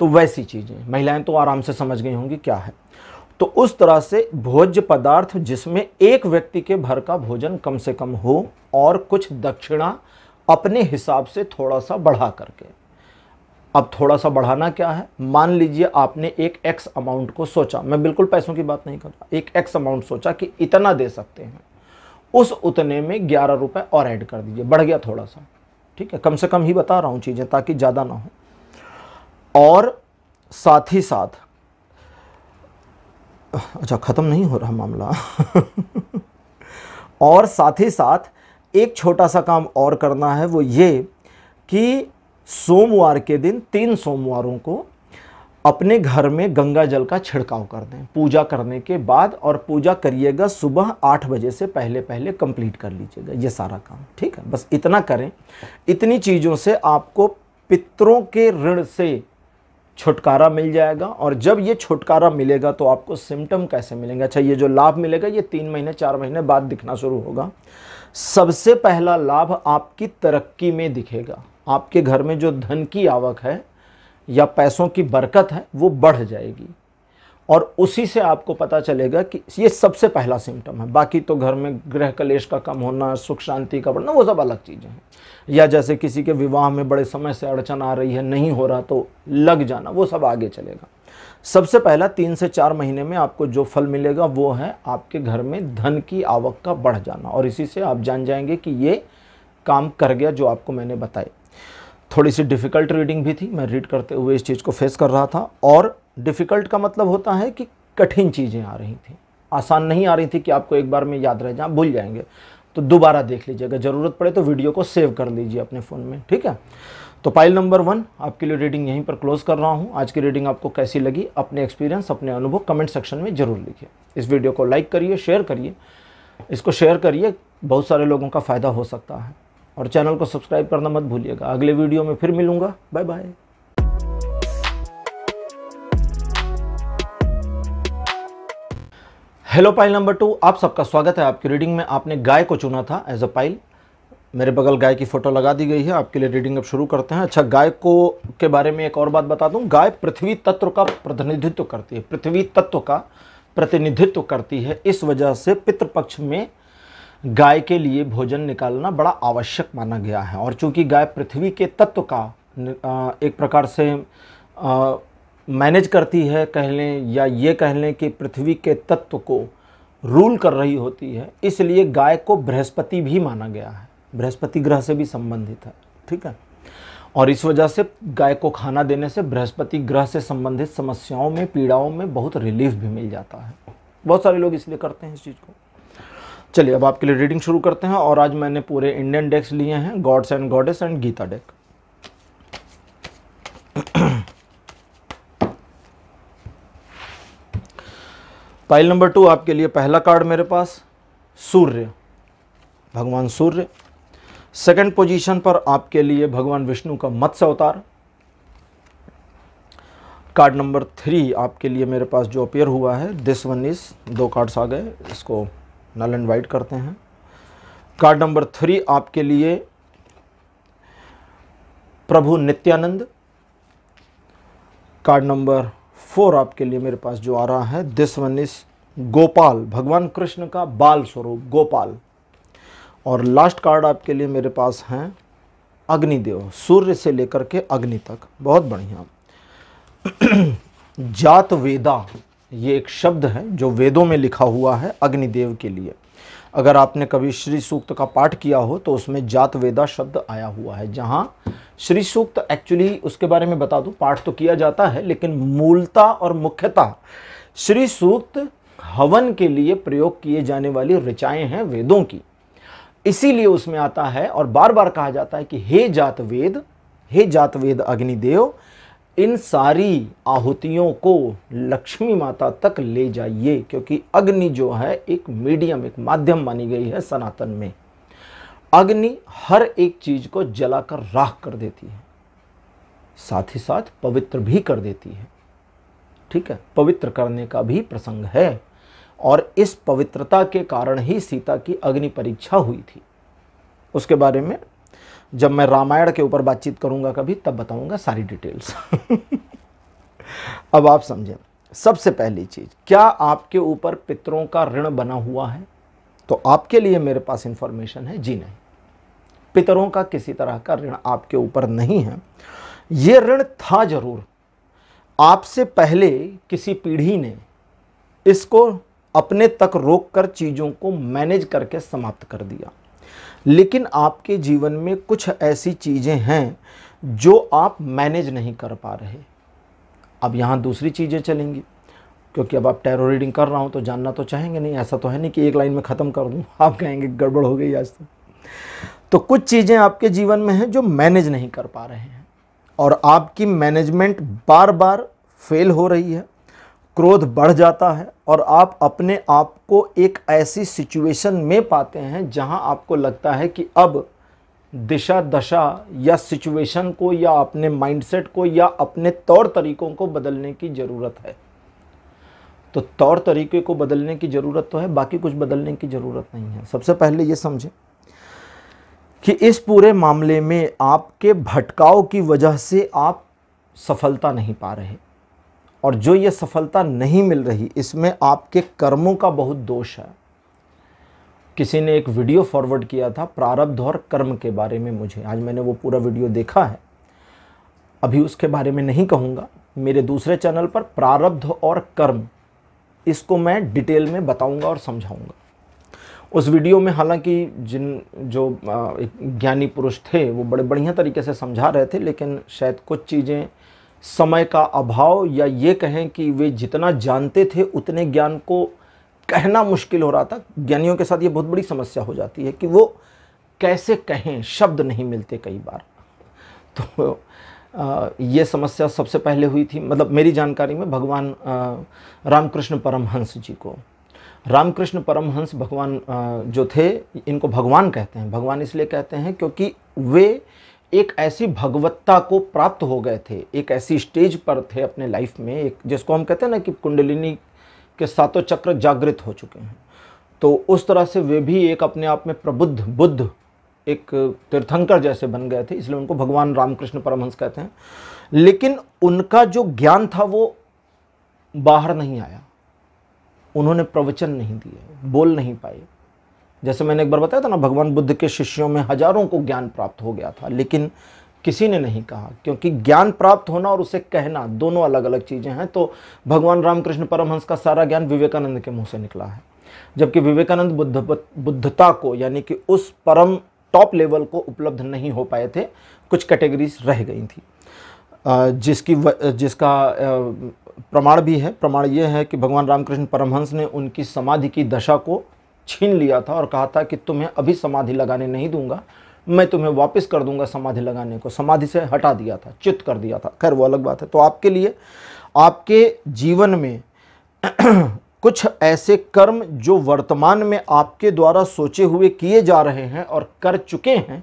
तो वैसी चीज़ें महिलाएं तो आराम से समझ गई होंगी क्या है। तो उस तरह से भोज्य पदार्थ जिसमें एक व्यक्ति के भर का भोजन कम से कम हो और कुछ दक्षिणा अपने हिसाब से थोड़ा सा बढ़ा करके। अब थोड़ा सा बढ़ाना क्या है, मान लीजिए आपने एक एक्स अमाउंट को सोचा, मैं बिल्कुल पैसों की बात नहीं कर रहा, एक एक्स अमाउंट सोचा कि इतना दे सकते हैं, उस उतने में 11 रुपए और ऐड कर दीजिए, बढ़ गया थोड़ा सा, ठीक है, कम से कम ही बता रहा हूँ चीज़ें ताकि ज़्यादा ना हो। और साथ ही साथ, अच्छा ख़त्म नहीं हो रहा मामला और साथ ही साथ एक छोटा सा काम और करना है, वो ये कि सोमवार के दिन 3 सोमवारों को अपने घर में गंगा जल का छिड़काव कर दें पूजा करने के बाद, और पूजा करिएगा सुबह 8 बजे से पहले पहले कंप्लीट कर लीजिएगा ये सारा काम, ठीक है। बस इतना करें, इतनी चीज़ों से आपको पितरों के ऋण से छुटकारा मिल जाएगा। और जब ये छुटकारा मिलेगा तो आपको सिम्टम कैसे मिलेंगे, अच्छा ये जो लाभ मिलेगा ये 3 महीने 4 महीने बाद दिखना शुरू होगा। सबसे पहला लाभ आपकी तरक्की में दिखेगा, आपके घर में जो धन की आवक है या पैसों की बरकत है वो बढ़ जाएगी, और उसी से आपको पता चलेगा कि ये सबसे पहला सिम्टम है। बाकी तो घर में गृह कलेश का कम होना, सुख शांति का बढ़ना, वो सब अलग चीज़ें हैं। या जैसे किसी के विवाह में बड़े समय से अड़चन आ रही है, नहीं हो रहा तो लग जाना, वो सब आगे चलेगा। सबसे पहला 3 से 4 महीने में आपको जो फल मिलेगा वो है आपके घर में धन की आवक का बढ़ जाना, और इसी से आप जान जाएंगे कि ये काम कर गया जो आपको मैंने बताया। थोड़ी सी डिफ़िकल्ट रीडिंग भी थी, मैं रीड करते हुए इस चीज़ को फेस कर रहा था, और डिफ़िकल्ट का मतलब होता है कि कठिन चीज़ें आ रही थी, आसान नहीं आ रही थी कि आपको एक बार में याद रह जाए, भूल जाएंगे, तो दोबारा देख लीजिएगा, ज़रूरत पड़े तो वीडियो को सेव कर लीजिए अपने फ़ोन में, ठीक है। तो पाइल नंबर 1 आपके लिए रीडिंग यहीं पर क्लोज़ कर रहा हूँ। आज की रीडिंग आपको कैसी लगी, अपने एक्सपीरियंस, अपने अनुभव कमेंट सेक्शन में ज़रूर लिखिए। इस वीडियो को लाइक करिए, शेयर करिए, इसको शेयर करिए, बहुत सारे लोगों का फ़ायदा हो सकता है, और चैनल को सब्सक्राइब करना मत भूलिएगा। अगले वीडियो में फिर मिलूँगा, bye bye. Hello pile number 2, आप सबका स्वागत है आपकी रीडिंग में। आपने गाय को चुना था एज अ पाइल, मेरे बगल गाय की फ़ोटो लगा दी गई है। आपके लिए रीडिंग अब शुरू करते हैं। अच्छा, गाय को के बारे में एक और बात बता दूं, गाय पृथ्वी तत्व का प्रतिनिधित्व करती है, पृथ्वी तत्व का प्रतिनिधित्व करती है। इस वजह से पितृपक्ष में गाय के लिए भोजन निकालना बड़ा आवश्यक माना गया है। और चूंकि गाय पृथ्वी के तत्व का एक प्रकार से मैनेज करती है, कह लें, या ये कह लें कि पृथ्वी के तत्व को रूल कर रही होती है, इसलिए गाय को बृहस्पति भी माना गया है, बृहस्पति ग्रह से भी संबंधित है, ठीक है। और इस वजह से गाय को खाना देने से बृहस्पति ग्रह से संबंधित समस्याओं में, पीड़ाओं में बहुत रिलीफ भी मिल जाता है। बहुत सारे लोग इसलिए करते हैं इस चीज़ को। चलिए अब आपके लिए रीडिंग शुरू करते हैं। और आज मैंने पूरे इंडियन डेक्स लिए हैं, gods and goddess and Gita deck. Pile number 2 आपके लिए पहला कार्ड मेरे पास सूर्य, भगवान सूर्य। सेकंड पोजीशन पर आपके लिए भगवान विष्णु का मत्स्य अवतार। कार्ड नंबर 3 आपके लिए मेरे पास जो अपीयर हुआ है, दिस वन इज, 2 कार्ड्स आ गए, इसको नल एंड वाइट करते हैं। कार्ड नंबर 3 आपके लिए प्रभु नित्यानंद। कार्ड नंबर 4 आपके लिए मेरे पास जो आ रहा है, दिस वन इज गोपाल, भगवान कृष्ण का बाल स्वरूप गोपाल। और लास्ट कार्ड आपके लिए मेरे पास हैं अग्निदेव, सूर्य से लेकर के अग्नि तक। बहुत बढ़िया। जात वेदा, ये एक शब्द है जो वेदों में लिखा हुआ है अग्निदेव के लिए। अगर आपने कभी श्री सूक्त का पाठ किया हो तो उसमें जात वेदा शब्द आया हुआ है, जहाँ श्री सूक्त एक्चुअली, उसके बारे में बता दूं, पाठ तो किया जाता है लेकिन मूलतः और मुख्यतः श्री सूक्त हवन के लिए प्रयोग किए जाने वाली ऋचाएं हैं वेदों की, इसीलिए उसमें आता है। और बार बार कहा जाता है कि हे जात वेद अग्निदेव, इन सारी आहुतियों को लक्ष्मी माता तक ले जाइए, क्योंकि अग्नि जो है एक मीडियम, एक माध्यम मानी गई है सनातन में। अग्नि हर एक चीज को जलाकर राख कर देती है, साथ ही साथ पवित्र भी कर देती है, ठीक है। पवित्र करने का भी प्रसंग है। और इस पवित्रता के कारण ही सीता की अग्नि परीक्षा हुई थी। उसके बारे में जब मैं रामायण के ऊपर बातचीत करूंगा कभी, तब बताऊंगा सारी डिटेल्स। अब आप समझें, सबसे पहली चीज, क्या आपके ऊपर पितरों का ऋण बना हुआ है? तो आपके लिए मेरे पास इंफॉर्मेशन है, जी नहीं, पितरों का किसी तरह का ऋण आपके ऊपर नहीं है। यह ऋण था जरूर, आपसे पहले किसी पीढ़ी ने इसको अपने तक रोककर चीजों को मैनेज करके समाप्त कर दिया, लेकिन आपके जीवन में कुछ ऐसी चीजें हैं जो आप मैनेज नहीं कर पा रहे। अब यहाँ दूसरी चीजें चलेंगी, क्योंकि अब आप टैरो रीडिंग कर रहा हूं तो जानना तो चाहेंगे नहीं, ऐसा तो है नहीं कि एक लाइन में ख़त्म कर दूं, आप कहेंगे गड़बड़ हो गई आज तो कुछ चीज़ें आपके जीवन में हैं जो मैनेज नहीं कर पा रहे हैं और आपकी मैनेजमेंट बार बार फेल हो रही है, क्रोध बढ़ जाता है और आप अपने आप को एक ऐसी सिचुएशन में पाते हैं जहां आपको लगता है कि अब दिशा दशा या सिचुएशन को या अपने माइंडसेट को या अपने तौर तरीकों को बदलने की ज़रूरत है। तो तौर तरीके को बदलने की ज़रूरत तो है, बाकी कुछ बदलने की ज़रूरत नहीं है। सबसे पहले ये समझें कि इस पूरे मामले में आपके भटकाव की वजह से आप सफलता नहीं पा रहे, और जो ये सफलता नहीं मिल रही इसमें आपके कर्मों का बहुत दोष है। किसी ने एक वीडियो फॉरवर्ड किया था प्रारब्ध और कर्म के बारे में मुझे, आज मैंने वो पूरा वीडियो देखा है, अभी उसके बारे में नहीं कहूँगा। मेरे दूसरे चैनल पर प्रारब्ध और कर्म, इसको मैं डिटेल में बताऊंगा और समझाऊंगा। उस वीडियो में हालांकि जो ज्ञानी पुरुष थे वो बड़े बढ़िया तरीके से समझा रहे थे, लेकिन शायद कुछ चीज़ें समय का अभाव या ये कहें कि वे जितना जानते थे उतने ज्ञान को कहना मुश्किल हो रहा था। ज्ञानियों के साथ ये बहुत बड़ी समस्या हो जाती है कि वो कैसे कहें, शब्द नहीं मिलते कई बार। तो ये समस्या सबसे पहले हुई थी, मतलब मेरी जानकारी में, भगवान रामकृष्ण परमहंस जी को। रामकृष्ण परमहंस भगवान जो थे, इनको भगवान कहते हैं। भगवान इसलिए कहते हैं क्योंकि वे एक ऐसी भगवत्ता को प्राप्त हो गए थे, एक ऐसी स्टेज पर थे अपने लाइफ में, एक जिसको हम कहते हैं ना कि कुंडलिनी के सातों चक्र जागृत हो चुके हैं। तो उस तरह से वे भी एक अपने आप में प्रबुद्ध बुद्ध, एक तीर्थंकर जैसे बन गए थे, इसलिए उनको भगवान रामकृष्ण परमहंस कहते हैं। लेकिन उनका जो ज्ञान था वो बाहर नहीं आया, उन्होंने प्रवचन नहीं दिए, बोल नहीं पाए। जैसे मैंने एक बार बताया था ना, भगवान बुद्ध के शिष्यों में हजारों को ज्ञान प्राप्त हो गया था, लेकिन किसी ने नहीं कहा, क्योंकि ज्ञान प्राप्त होना और उसे कहना दोनों अलग अलग चीज़ें हैं। तो भगवान रामकृष्ण परमहंस का सारा ज्ञान विवेकानंद के मुंह से निकला है, जबकि विवेकानंद बुद्धता को, यानी कि उस परम टॉप लेवल को उपलब्ध नहीं हो पाए थे, कुछ कैटेगरीज रह गई थी, जिसका प्रमाण भी है। प्रमाण ये है कि भगवान रामकृष्ण परमहंस ने उनकी समाधि की दशा को छीन लिया था और कहा था कि तुम्हें अभी समाधि लगाने नहीं दूंगा, मैं तुम्हें वापस कर दूंगा समाधि लगाने को। समाधि से हटा दिया था, च्युत कर दिया था। खैर वो अलग बात है। तो आपके लिए, आपके जीवन में कुछ ऐसे कर्म जो वर्तमान में आपके द्वारा सोचे हुए किए जा रहे हैं और कर चुके हैं,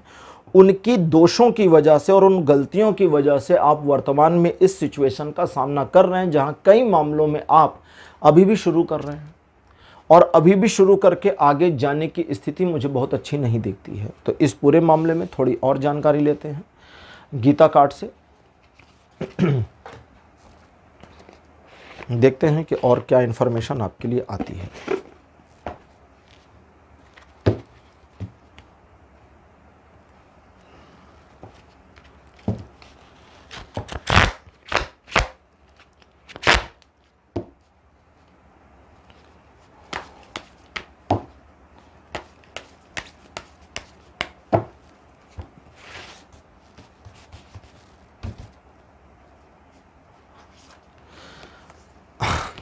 उनकी दोषों की वजह से और उन गलतियों की वजह से आप वर्तमान में इस सिचुएशन का सामना कर रहे हैं, जहां कई मामलों में आप अभी भी शुरू कर रहे हैं और अभी भी शुरू करके आगे जाने की स्थिति मुझे बहुत अच्छी नहीं दिखती है। तो इस पूरे मामले में थोड़ी और जानकारी लेते हैं गीता कार्ड से। देखते हैं कि और क्या इन्फॉर्मेशन आपके लिए आती है।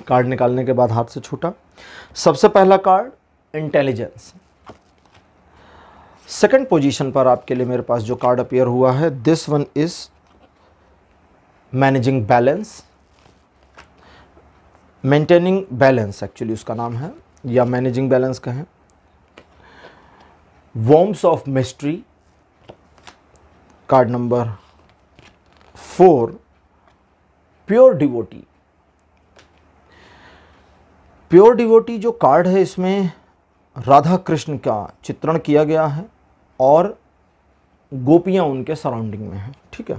कार्ड निकालने के बाद हाथ से छूटा। सबसे पहला कार्ड इंटेलिजेंस। सेकंड पोजीशन पर आपके लिए मेरे पास जो कार्ड अपीयर हुआ है, this one is managing balance, maintaining balance actually उसका नाम है, या मैनेजिंग बैलेंस कहें। Worms of mystery, card number 4 pure devotee. Pure devotee जो कार्ड है इसमें राधा कृष्ण का चित्रण किया गया है और गोपियां उनके सराउंडिंग में हैं। ठीक है,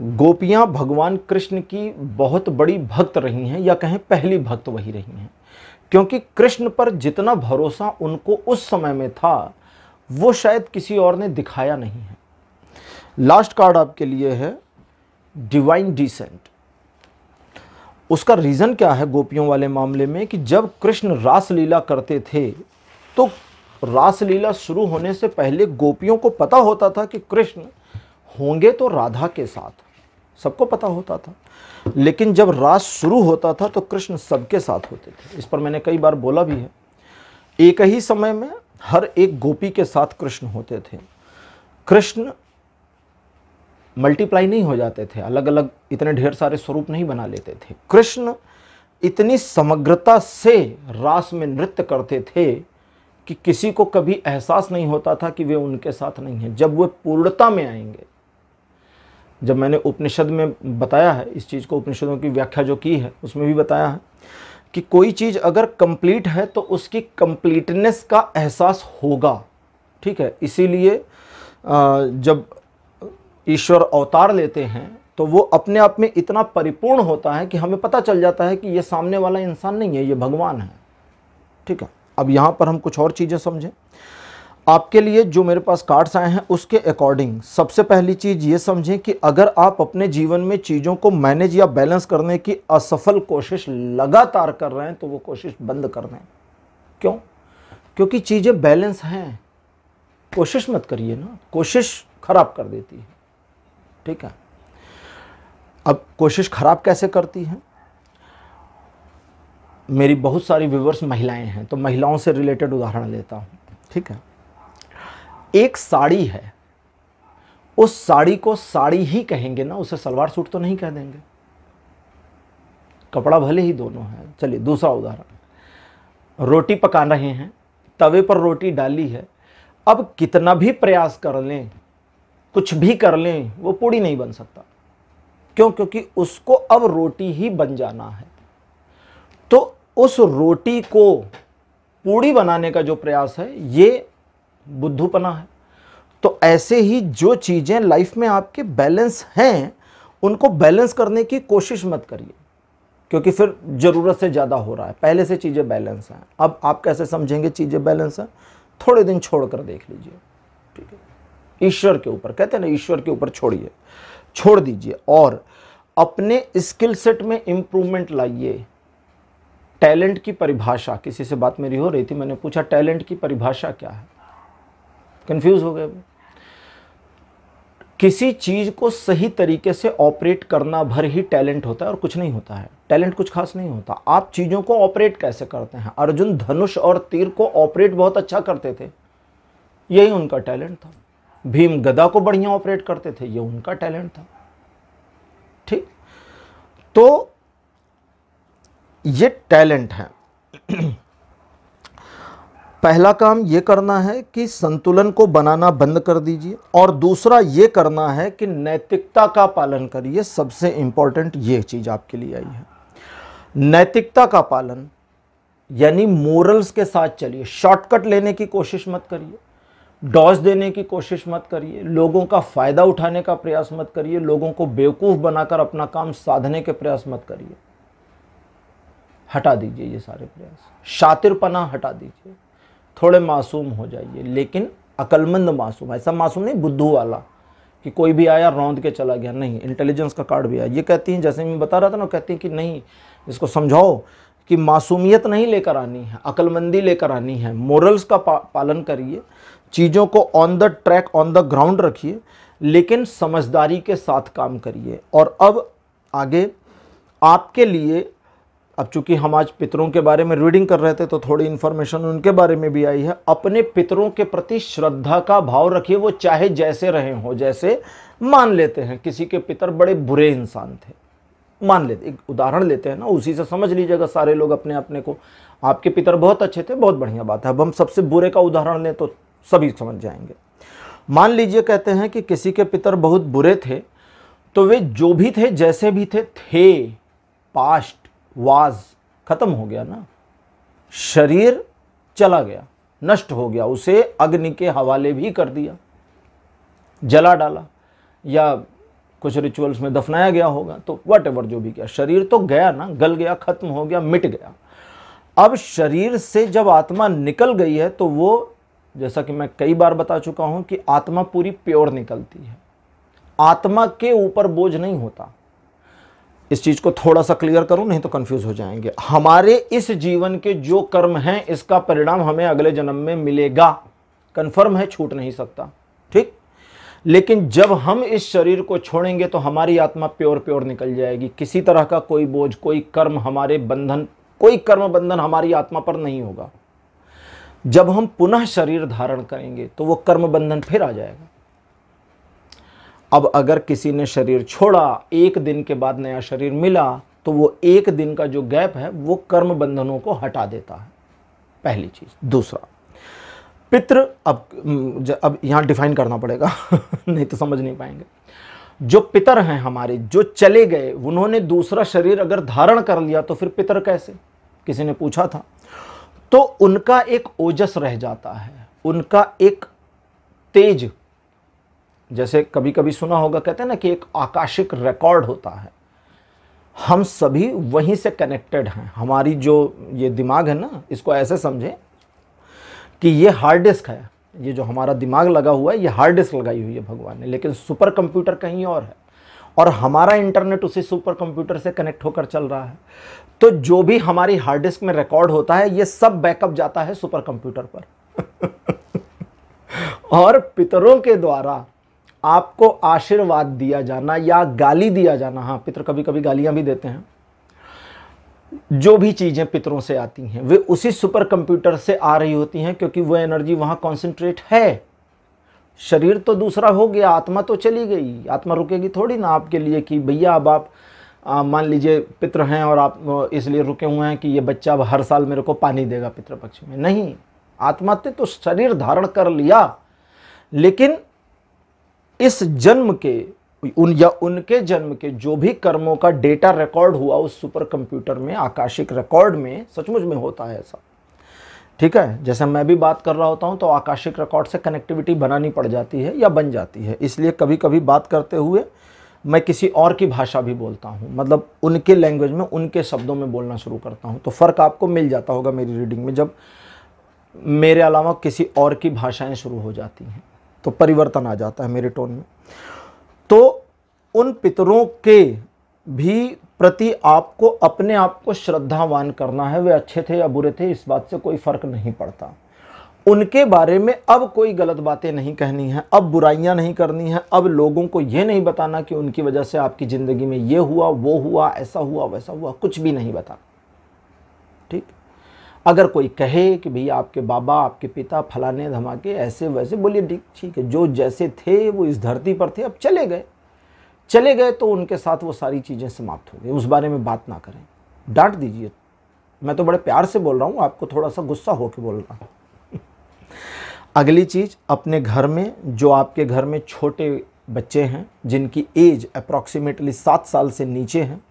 गोपियां भगवान कृष्ण की बहुत बड़ी भक्त रही हैं, या कहें पहली भक्त वही रही हैं, क्योंकि कृष्ण पर जितना भरोसा उनको उस समय में था वो शायद किसी और ने दिखाया नहीं है। लास्ट कार्ड आपके लिए है डिवाइन डिसेंट। उसका रीज़न क्या है गोपियों वाले मामले में कि जब कृष्ण रासलीला करते थे तो रासलीला शुरू होने से पहले गोपियों को पता होता था कि कृष्ण होंगे तो राधा के साथ, सबको पता होता था, लेकिन जब रास शुरू होता था तो कृष्ण सबके साथ होते थे। इस पर मैंने कई बार बोला भी है। एक ही समय में हर एक गोपी के साथ कृष्ण होते थे। कृष्ण मल्टीप्लाई नहीं हो जाते थे, अलग अलग इतने ढेर सारे स्वरूप नहीं बना लेते थे। कृष्ण इतनी समग्रता से रास में नृत्य करते थे कि किसी को कभी एहसास नहीं होता था कि वे उनके साथ नहीं हैं। जब वे पूर्णता में आएंगे, जब मैंने उपनिषद में बताया है इस चीज़ को, उपनिषदों की व्याख्या जो की है उसमें भी बताया है कि कोई चीज़ अगर कंप्लीट है तो उसकी कंप्लीटनेस का एहसास होगा। ठीक है, इसीलिए जब ईश्वर अवतार लेते हैं तो वो अपने आप में इतना परिपूर्ण होता है कि हमें पता चल जाता है कि ये सामने वाला इंसान नहीं है, ये भगवान है। ठीक है, अब यहाँ पर हम कुछ और चीज़ें समझें। आपके लिए जो मेरे पास कार्ड्स आए हैं उसके अकॉर्डिंग सबसे पहली चीज़ ये समझें कि अगर आप अपने जीवन में चीज़ों को मैनेज या बैलेंस करने की असफल कोशिश लगातार कर रहे हैं तो वो कोशिश बंद कर दें। क्यों? क्योंकि चीज़ें बैलेंस हैं। कोशिश मत करिए ना, कोशिश खराब कर देती है। ठीक है, अब कोशिश खराब कैसे करती है? मेरी बहुत सारी व्यूअर्स महिलाएं हैं तो महिलाओं से रिलेटेड उदाहरण लेता हूं। ठीक है, एक साड़ी है, उस साड़ी को साड़ी ही कहेंगे ना, उसे सलवार सूट तो नहीं कह देंगे। कपड़ा भले ही दोनों है। चलिए दूसरा उदाहरण, रोटी पका रहे हैं, तवे पर रोटी डाली है, अब कितना भी प्रयास कर लें, कुछ भी कर लें, वो पूड़ी नहीं बन सकता। क्यों? क्योंकि उसको अब रोटी ही बन जाना है। तो उस रोटी को पूड़ी बनाने का जो प्रयास है ये बुद्धूपना है। तो ऐसे ही जो चीज़ें लाइफ में आपके बैलेंस हैं उनको बैलेंस करने की कोशिश मत करिए, क्योंकि फिर ज़रूरत से ज़्यादा हो रहा है। पहले से चीज़ें बैलेंस हैं। अब आप कैसे समझेंगे चीज़ें बैलेंस हैं? थोड़े दिन छोड़कर देख लीजिए। ठीक है, ईश्वर के ऊपर, कहते हैं ना, ईश्वर के ऊपर छोड़िए, छोड़ दीजिए और अपने स्किल सेट में इम्प्रूवमेंट लाइए। टैलेंट की परिभाषा, किसी से बात मेरी हो रही थी, मैंने पूछा टैलेंट की परिभाषा क्या है? कंफ्यूज हो गए वो। किसी चीज को सही तरीके से ऑपरेट करना भर ही टैलेंट होता है और कुछ नहीं होता है। टैलेंट कुछ खास नहीं होता। आप चीजों को ऑपरेट कैसे करते हैं? अर्जुन धनुष और तीर को ऑपरेट बहुत अच्छा करते थे, यही उनका टैलेंट था। भीम गदा को बढ़िया ऑपरेट करते थे, ये उनका टैलेंट था। ठीक, तो ये टैलेंट है। पहला काम ये करना है कि संतुलन को बनाना बंद कर दीजिए और दूसरा ये करना है कि नैतिकता का पालन करिए। सबसे इंपॉर्टेंट ये चीज आपके लिए आई है, नैतिकता का पालन, यानी मोरल्स के साथ चलिए। शॉर्टकट लेने की कोशिश मत करिए, डॉज देने की कोशिश मत करिए, लोगों का फायदा उठाने का प्रयास मत करिए, लोगों को बेवकूफ बनाकर अपना काम साधने के प्रयास मत करिए। हटा दीजिए ये सारे प्रयास, शातिरपना हटा दीजिए, थोड़े मासूम हो जाइए, लेकिन अक्लमंद मासूम। ऐसा मासूम नहीं बुद्धू वाला कि कोई भी आया रौंद के चला गया, नहीं। इंटेलिजेंस का कार्ड भी आया। ये कहती हैं, जैसे मैं बता रहा था ना, कहती हैं कि नहीं, इसको समझाओ कि मासूमियत नहीं लेकर आनी है, अक्लमंदी लेकर आनी है। मोरल्स का पालन करिए, चीज़ों को on the track, on the ground रखिए, लेकिन समझदारी के साथ काम करिए। और अब आगे आपके लिए, अब चूंकि हम आज पितरों के बारे में रीडिंग कर रहे थे तो थोड़ी इन्फॉर्मेशन उनके बारे में भी आई है। अपने पितरों के प्रति श्रद्धा का भाव रखिए, वो चाहे जैसे रहे हो। जैसे मान लेते हैं किसी के पितर बड़े बुरे इंसान थे, मान लेते, एक उदाहरण लेते हैं ना, उसी से समझ लीजिएगा सारे लोग अपने अपने को। आपके पितर बहुत अच्छे थे, बहुत बढ़िया बात है। अब हम सबसे बुरे का उदाहरण लें तो सभी समझ जाएंगे। मान लीजिए कहते हैं कि किसी के पितर बहुत बुरे थे, तो वे जो भी थे, जैसे भी थे, पास्ट वाज खत्म हो गया ना, शरीर चला गया, नष्ट हो गया, उसे अग्नि के हवाले भी कर दिया, जला डाला या कुछ रिचुअल्स में दफनाया गया होगा, तो व्हाटएवर जो भी किया, शरीर तो गया ना, गल गया, खत्म हो गया, मिट गया। अब शरीर से जब आत्मा निकल गई है तो वो, जैसा कि मैं कई बार बता चुका हूं कि आत्मा पूरी प्योर निकलती है, आत्मा के ऊपर बोझ नहीं होता। इस चीज को थोड़ा सा क्लियर करूं, नहीं तो कंफ्यूज हो जाएंगे। हमारे इस जीवन के जो कर्म हैं, इसका परिणाम हमें अगले जन्म में मिलेगा, कंफर्म है, छूट नहीं सकता, ठीक। लेकिन जब हम इस शरीर को छोड़ेंगे तो हमारी आत्मा प्योर प्योर निकल जाएगी, किसी तरह का कोई बोझ, कोई कर्म, हमारे बंधन, कोई कर्म बंधन हमारी आत्मा पर नहीं होगा। जब हम पुनः शरीर धारण करेंगे तो वो कर्म बंधन फिर आ जाएगा। अब अगर किसी ने शरीर छोड़ा, एक दिन के बाद नया शरीर मिला, तो वो एक दिन का जो गैप है वो कर्म बंधनों को हटा देता है, पहली चीज। दूसरा, पितृ, अब यहां डिफाइन करना पड़ेगा नहीं तो समझ नहीं पाएंगे। जो पितर हैं हमारे, जो चले गए, उन्होंने दूसरा शरीर अगर धारण कर लिया तो फिर पितर कैसे, किसी ने पूछा था। तो उनका एक ओजस रह जाता है, उनका एक तेज, जैसे कभी कभी सुना होगा, कहते हैं ना कि एक आकाशिक रिकॉर्ड होता है, हम सभी वहीं से कनेक्टेड हैं। हमारी जो ये दिमाग है ना, इसको ऐसे समझें कि ये हार्ड डिस्क है, ये जो हमारा दिमाग लगा हुआ है, ये हार्ड डिस्क लगाई हुई है भगवान ने, लेकिन सुपर कंप्यूटर कहीं और है, और हमारा इंटरनेट उसी सुपर कंप्यूटर से कनेक्ट होकर चल रहा है। तो जो भी हमारी हार्ड डिस्क में रिकॉर्ड होता है, ये सब बैकअप जाता है सुपर कंप्यूटर पर और पितरों के द्वारा आपको आशीर्वाद दिया जाना या गाली दिया जाना, हाँ पितर कभी कभी गालियां भी देते हैं, जो भी चीजें पितरों से आती हैं वे उसी सुपर कंप्यूटर से आ रही होती हैं, क्योंकि वह एनर्जी वहां कॉन्सेंट्रेट है। शरीर तो दूसरा हो गया, आत्मा तो चली गई, आत्मा रुकेगी थोड़ी ना आपके लिए कि भैया अब आप मान लीजिए पितृ हैं और आप इसलिए रुके हुए हैं कि ये बच्चा अब हर साल मेरे को पानी देगा पितृपक्ष में, नहीं। आत्मा ने तो शरीर धारण कर लिया, लेकिन इस जन्म के या उनके जन्म के जो भी कर्मों का डेटा रिकॉर्ड हुआ उस सुपर कंप्यूटर में, आकाशिक रिकॉर्ड में, सचमुच में होता है ऐसा, ठीक है। जैसे मैं भी बात कर रहा होता हूं तो आकाशिक रिकॉर्ड से कनेक्टिविटी बनानी पड़ जाती है या बन जाती है, इसलिए कभी कभी बात करते हुए मैं किसी और की भाषा भी बोलता हूं, मतलब उनके लैंग्वेज में, उनके शब्दों में बोलना शुरू करता हूं। तो फ़र्क आपको मिल जाता होगा मेरी रीडिंग में, जब मेरे अलावा किसी और की भाषाएं शुरू हो जाती हैं तो परिवर्तन आ जाता है मेरे टोन में। तो उन पितरों के भी प्रति आपको अपने आप को श्रद्धावान करना है, वे अच्छे थे या बुरे थे इस बात से कोई फर्क नहीं पड़ता। उनके बारे में अब कोई गलत बातें नहीं कहनी है, अब बुराइयां नहीं करनी है, अब लोगों को यह नहीं बताना कि उनकी वजह से आपकी ज़िंदगी में ये हुआ, वो हुआ, ऐसा हुआ, वैसा हुआ, कुछ भी नहीं बताना, ठीक। अगर कोई कहे कि भैया आपके बाबा, आपके पिता फलाने धमाके ऐसे वैसे, बोलिए ठीक है, जो जैसे थे वो इस धरती पर थे, अब चले गए तो उनके साथ वो सारी चीज़ें समाप्त हो गई, उस बारे में बात ना करें, डांट दीजिए। मैं तो बड़े प्यार से बोल रहा हूँ, आपको थोड़ा सा गुस्सा होकर बोल रहा हूँ। अगली चीज़, अपने घर में, जो आपके घर में छोटे बच्चे हैं जिनकी एज अप्रॉक्सीमेटली 7 साल से नीचे हैं,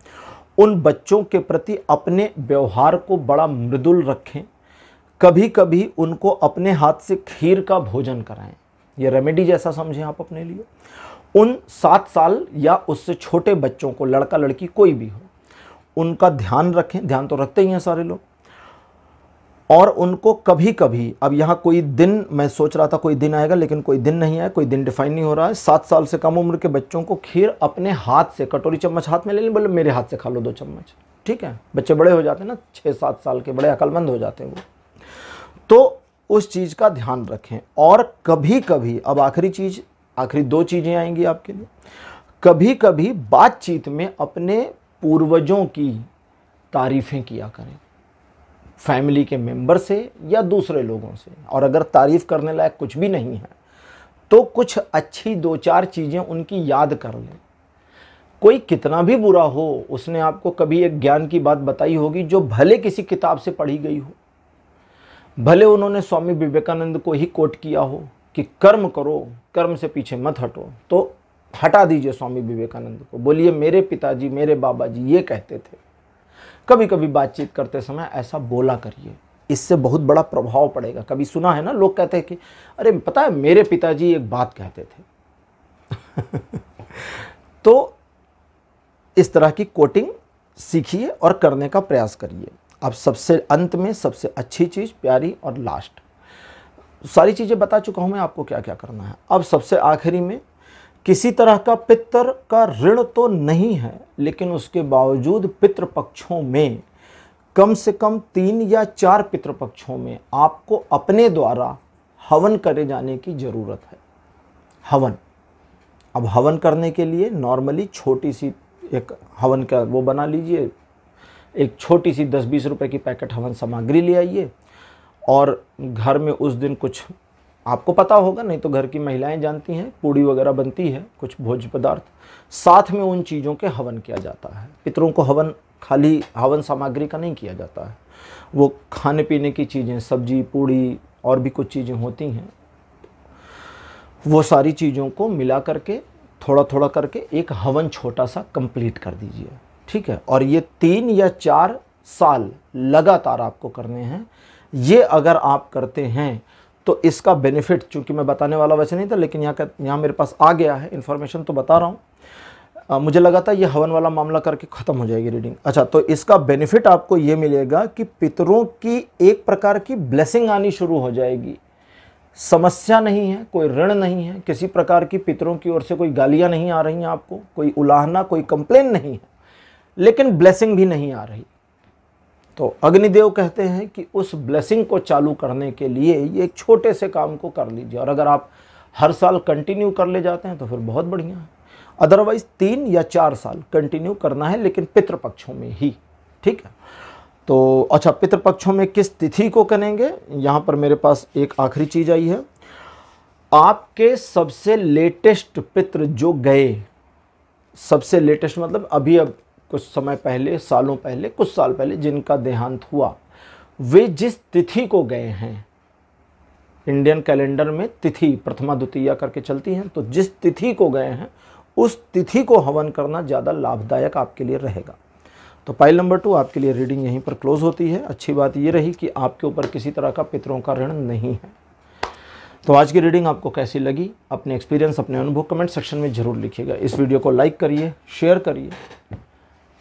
उन बच्चों के प्रति अपने व्यवहार को बड़ा मृदुल रखें। कभी कभी उनको अपने हाथ से खीर का भोजन कराएं, ये रेमेडी जैसा समझें आप अपने लिए। उन 7 साल या उससे छोटे बच्चों को, लड़का लड़की कोई भी हो, उनका ध्यान रखें, ध्यान तो रखते ही हैं सारे लोग। और उनको कभी कभी, अब यहाँ कोई दिन, मैं सोच रहा था कोई दिन आएगा लेकिन कोई दिन नहीं आया, कोई दिन डिफाइन नहीं हो रहा है। 7 साल से कम उम्र के बच्चों को खीर अपने हाथ से, कटोरी चम्मच हाथ में ले लें, बोले मेरे हाथ से खा लो 2 चम्मच, ठीक है। बच्चे बड़े हो जाते हैं ना, 6-7 साल के, बड़े अक्लमंद हो जाते हैं वो, तो उस चीज़ का ध्यान रखें। और कभी कभी, अब आखिरी चीज़, आखिरी 2 चीज़ें आएंगी आपके लिए, कभी कभी बातचीत में अपने पूर्वजों की तारीफ़ें किया करें, फैमिली के मेंबर से या दूसरे लोगों से। और अगर तारीफ़ करने लायक कुछ भी नहीं है तो कुछ अच्छी 2-4 चीज़ें उनकी याद कर लें। कोई कितना भी बुरा हो, उसने आपको कभी एक ज्ञान की बात बताई होगी जो भले किसी किताब से पढ़ी गई हो, भले उन्होंने स्वामी विवेकानंद को ही कोट किया हो कि कर्म करो, कर्म से पीछे मत हटो, तो हटा दीजिए स्वामी विवेकानंद को, बोलिए मेरे पिताजी, मेरे बाबा जी ये कहते थे, कभी कभी बातचीत करते समय ऐसा बोला करिए, इससे बहुत बड़ा प्रभाव पड़ेगा। कभी सुना है ना, लोग कहते हैं कि अरे पता है मेरे पिताजी एक बात कहते थे। तो इस तरह की कोटिंग सीखिए और करने का प्रयास करिए। अब सबसे अंत में सबसे अच्छी चीज़, प्यारी और लास्ट, सारी चीज़ें बता चुका हूं मैं आपको क्या क्या करना है। अब सबसे आखिरी में, किसी तरह का पितर का ऋण तो नहीं है, लेकिन उसके बावजूद पितृपक्षों में कम से कम 3 या 4 पितृपक्षों में आपको अपने द्वारा हवन करे जाने की ज़रूरत है। हवन, अब हवन करने के लिए नॉर्मली छोटी सी एक हवन का वो बना लीजिए, एक छोटी सी 10-20 रुपए की पैकेट हवन सामग्री ले आइए और घर में उस दिन कुछ, आपको पता होगा नहीं तो घर की महिलाएं जानती हैं, पूड़ी वगैरह बनती है, कुछ भोज्य पदार्थ, साथ में उन चीज़ों के हवन किया जाता है। पितरों को हवन खाली हवन सामग्री का नहीं किया जाता है, वो खाने पीने की चीज़ें, सब्जी, पूड़ी और भी कुछ चीज़ें होती हैं, वो सारी चीज़ों को मिला करके थोड़ा थोड़ा करके एक हवन छोटा सा कंप्लीट कर दीजिए, ठीक है। और ये 3 या 4 साल लगातार आपको करने हैं। ये अगर आप करते हैं तो इसका बेनिफिट, चूंकि मैं बताने वाला वैसे नहीं था, लेकिन यहाँ मेरे पास आ गया है इन्फॉर्मेशन तो बता रहा हूँ। मुझे लगा था ये हवन वाला मामला करके ख़त्म हो जाएगी रीडिंग। अच्छा, तो इसका बेनिफिट आपको ये मिलेगा कि पितरों की एक प्रकार की ब्लेसिंग आनी शुरू हो जाएगी। समस्या नहीं है, कोई ऋण नहीं है, किसी प्रकार की पितरों की ओर से कोई गालियाँ नहीं आ रही हैं आपको, कोई उलाहना, कोई कंप्लेन नहीं है, लेकिन ब्लेसिंग भी नहीं आ रही। तो अग्निदेव कहते हैं कि उस ब्लेसिंग को चालू करने के लिए ये एक छोटे से काम को कर लीजिए, और अगर आप हर साल कंटिन्यू कर ले जाते हैं तो फिर बहुत बढ़िया है। अदरवाइज 3 या 4 साल कंटिन्यू करना है, लेकिन पितृपक्षों में ही, ठीक है। तो अच्छा, पितृपक्षों में किस तिथि को करेंगे, यहाँ पर मेरे पास एक आखिरी चीज़ आई है। आपके सबसे लेटेस्ट पितृ जो गए, सबसे लेटेस्ट मतलब अभी अब कुछ समय पहले, सालों पहले, कुछ साल पहले जिनका देहांत हुआ, वे जिस तिथि को गए हैं, इंडियन कैलेंडर में तिथि प्रथमा द्वितीया करके चलती हैं, तो जिस तिथि को गए हैं उस तिथि को हवन करना ज़्यादा लाभदायक आपके लिए रहेगा। तो पाइल नंबर 2 आपके लिए रीडिंग यहीं पर क्लोज होती है। अच्छी बात ये रही कि आपके ऊपर किसी तरह का पितरों का ऋण नहीं है। तो आज की रीडिंग आपको कैसी लगी, अपने एक्सपीरियंस, अपने अनुभव कमेंट सेक्शन में ज़रूर लिखिएगा। इस वीडियो को लाइक करिए, शेयर करिए।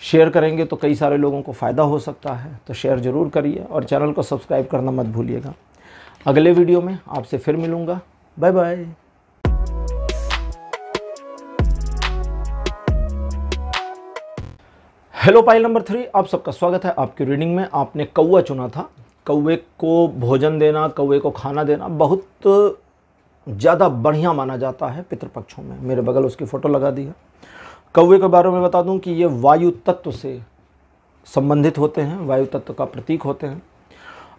शेयर करेंगे तो कई सारे लोगों को फ़ायदा हो सकता है, तो शेयर ज़रूर करिए और चैनल को सब्सक्राइब करना मत भूलिएगा। अगले वीडियो में आपसे फिर मिलूँगा। Bye bye. Hello pile number 3, आप सबका स्वागत है आपकी रीडिंग में। आपने कौवा चुना था। कौवे को भोजन देना, कौवे को खाना देना बहुत ज़्यादा बढ़िया माना जाता है पितृपक्षों में। मेरे बगल उसकी फ़ोटो लगा दी है। कौवे के बारे में बता दूं कि ये वायु तत्व से संबंधित होते हैं, वायु तत्व का प्रतीक होते हैं।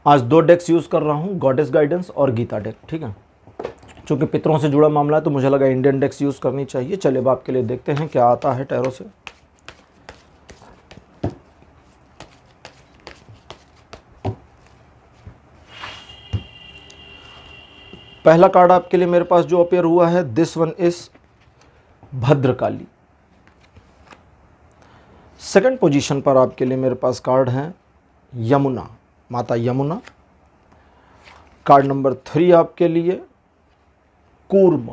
आज 2 डेक्स यूज़ कर रहा हूँ, गॉडेस गाइडेंस और गीता डेक, ठीक है। चूँकि पितरों से जुड़ा मामला है तो मुझे लगा इंडियन डेक्स यूज़ करनी चाहिए। चलिए अब आपके लिए देखते हैं क्या आता है टैरो से। पहला कार्ड आपके लिए मेरे पास जो अपेयर हुआ है, this one is Bhadrakali. Second position पर आपके लिए मेरे पास कार्ड है यमुना, माता यमुना। कार्ड नंबर 3 आपके लिए कूर्म,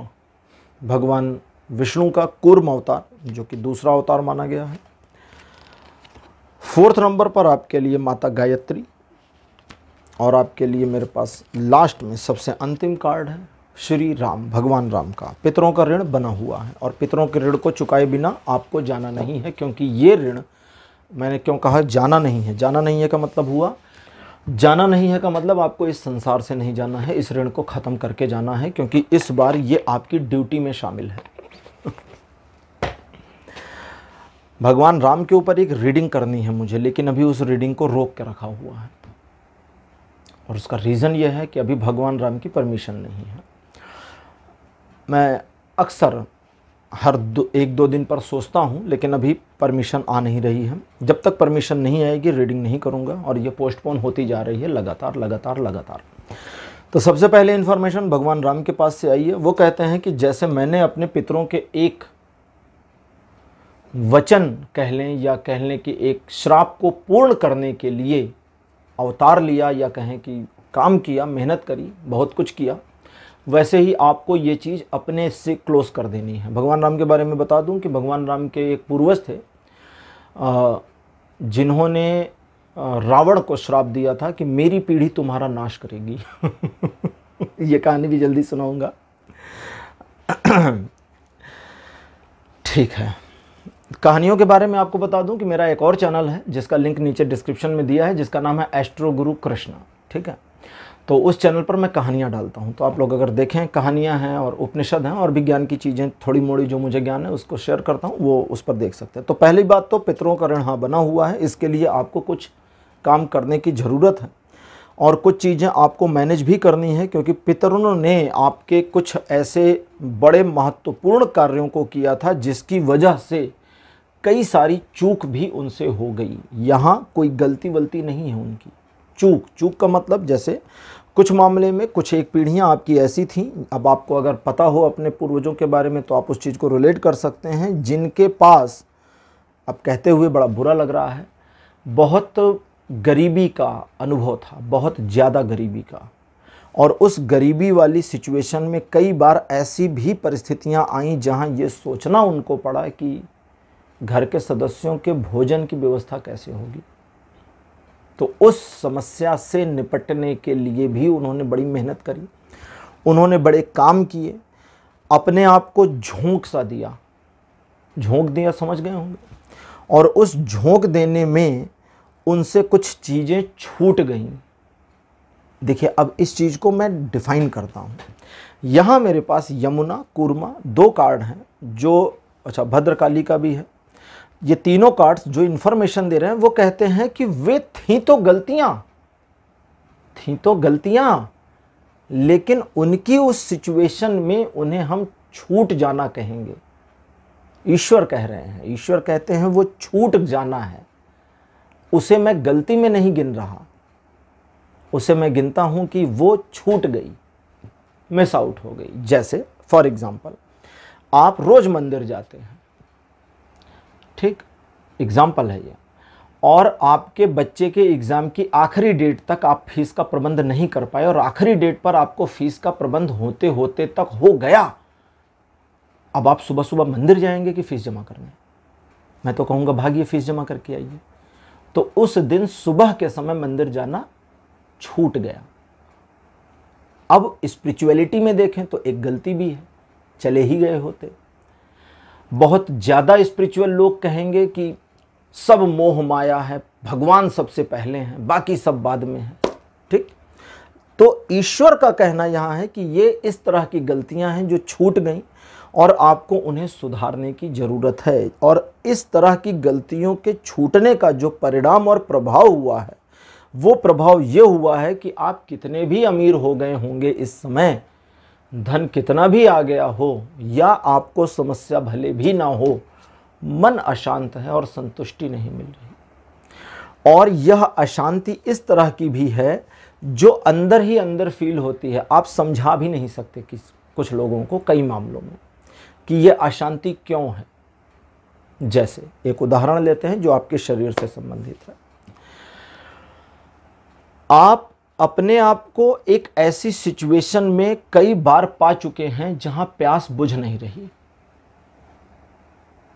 भगवान विष्णु का कूर्म अवतार, जो कि दूसरा अवतार माना गया है। 4th नंबर पर आपके लिए माता गायत्री। और आपके लिए मेरे पास लास्ट में सबसे अंतिम कार्ड है श्री राम, भगवान राम का। पितरों का ऋण बना हुआ है और पितरों के ऋण को चुकाए बिना आपको जाना नहीं है, क्योंकि ये ऋण, मैंने क्यों कहा जाना नहीं है, जाना नहीं है का मतलब हुआ, जाना नहीं है का मतलब आपको इस संसार से नहीं जाना है, इस ऋण को ख़त्म करके जाना है, क्योंकि इस बार ये आपकी ड्यूटी में शामिल है। भगवान राम के ऊपर एक रीडिंग करनी है मुझे, लेकिन अभी उस रीडिंग को रोक के रखा हुआ है, और उसका रीज़न ये है कि अभी भगवान राम की परमिशन नहीं है। मैं अक्सर हर 1-2 दिन पर सोचता हूँ, लेकिन अभी परमिशन आ नहीं रही है। जब तक परमिशन नहीं आएगी रीडिंग नहीं करूँगा, और ये पोस्टपोन होती जा रही है लगातार लगातार लगातार। तो सबसे पहले इन्फॉर्मेशन भगवान राम के पास से आई है। वो कहते हैं कि जैसे मैंने अपने पितरों के एक वचन कह लें या कह लें कि एक श्राप को पूर्ण करने के लिए अवतार लिया, या कहें कि काम किया, मेहनत करी, बहुत कुछ किया, वैसे ही आपको ये चीज़ अपने से क्लोज कर देनी है। भगवान राम के बारे में बता दूं कि भगवान राम के एक पूर्वज थे जिन्होंने रावण को श्राप दिया था कि मेरी पीढ़ी तुम्हारा नाश करेगी। ये कहानी भी जल्दी सुनाऊंगा। ठीक है, कहानियों के बारे में आपको बता दूं कि मेरा एक और चैनल है जिसका लिंक नीचे डिस्क्रिप्शन में दिया है, जिसका नाम है एस्ट्रो गुरु कृष्णा। ठीक है, तो उस चैनल पर मैं कहानियाँ डालता हूँ, तो आप लोग अगर देखें, कहानियाँ हैं और उपनिषद हैं और भी ज्ञान की चीज़ें थोड़ी मोड़ी जो मुझे ज्ञान है उसको शेयर करता हूँ, वो उस पर देख सकते हैं। तो पहली बात तो पितरों का ऋण हाँ बना हुआ है, इसके लिए आपको कुछ काम करने की ज़रूरत है और कुछ चीज़ें आपको मैनेज भी करनी है, क्योंकि पितरों ने आपके कुछ ऐसे बड़े महत्वपूर्ण कार्यों को किया था जिसकी वजह से कई सारी चूक भी उनसे हो गई। यहाँ कोई गलती वलती नहीं है उनकी। चूक का मतलब जैसे कुछ मामले में कुछ एक पीढ़ियाँ आपकी ऐसी थीं, अब आपको अगर पता हो अपने पूर्वजों के बारे में तो आप उस चीज़ को रिलेट कर सकते हैं, जिनके पास, अब कहते हुए बड़ा बुरा लग रहा है, बहुत गरीबी का अनुभव था, बहुत ज़्यादा गरीबी का। और उस गरीबी वाली सिचुएशन में कई बार ऐसी भी परिस्थितियाँ आईं जहाँ ये सोचना उनको पड़ा कि घर के सदस्यों के भोजन की व्यवस्था कैसे होगी। तो उस समस्या से निपटने के लिए भी उन्होंने बड़ी मेहनत करी, उन्होंने बड़े काम किए, अपने आप को झोंक सा दिया, झोंक दिया, समझ गए होंगे। और उस झोंक देने में उनसे कुछ चीज़ें छूट गईं। देखिए, अब इस चीज़ को मैं डिफाइन करता हूँ। यहाँ मेरे पास यमुना, कूर्मा 2 कार्ड हैं जो, अच्छा भद्रकाली का भी है। ये तीनों कार्ड्स जो इन्फॉर्मेशन दे रहे हैं वो कहते हैं कि वे थी तो गलतियां, लेकिन उनकी उस सिचुएशन में उन्हें हम छूट जाना कहेंगे। ईश्वर कह रहे हैं, ईश्वर कहते हैं वो छूट जाना है, उसे मैं गलती में नहीं गिन रहा, उसे मैं गिनता हूं कि वो छूट गई, मिस आउट हो गई। जैसे फॉर एग्जाम्पल, आप रोज मंदिर जाते हैं, ठीक, एग्जाम्पल है ये, और आपके बच्चे के एग्ज़ाम की आखिरी डेट तक आप फीस का प्रबंध नहीं कर पाए और आखिरी डेट पर आपको फीस का प्रबंध होते होते तक हो गया। अब आप सुबह सुबह मंदिर जाएंगे कि फीस जमा करने? मैं तो कहूँगा भागिए, फीस जमा करके आइए। तो उस दिन सुबह के समय मंदिर जाना छूट गया। अब स्पिरिचुअलिटी में देखें तो एक गलती भी है, चले ही गए होते। बहुत ज़्यादा स्पिरिचुअल लोग कहेंगे कि सब मोह माया है, भगवान सबसे पहले हैं, बाकी सब बाद में है। ठीक, तो ईश्वर का कहना यहाँ है कि ये इस तरह की गलतियाँ हैं जो छूट गईं और आपको उन्हें सुधारने की ज़रूरत है। और इस तरह की गलतियों के छूटने का जो परिणाम और प्रभाव हुआ है, वो प्रभाव ये हुआ है कि आप कितने भी अमीर हो गए होंगे इस समय, धन कितना भी आ गया हो, या आपको समस्या भले भी ना हो, मन अशांत है और संतुष्टि नहीं मिल रही। और यह अशांति इस तरह की भी है जो अंदर ही अंदर फील होती है। आप समझा भी नहीं सकते कि कुछ लोगों को कई मामलों में कि यह अशांति क्यों है। जैसे एक उदाहरण लेते हैं जो आपके शरीर से संबंधित है। आप अपने आप को एक ऐसी सिचुएशन में कई बार पा चुके हैं जहां प्यास बुझ नहीं रही।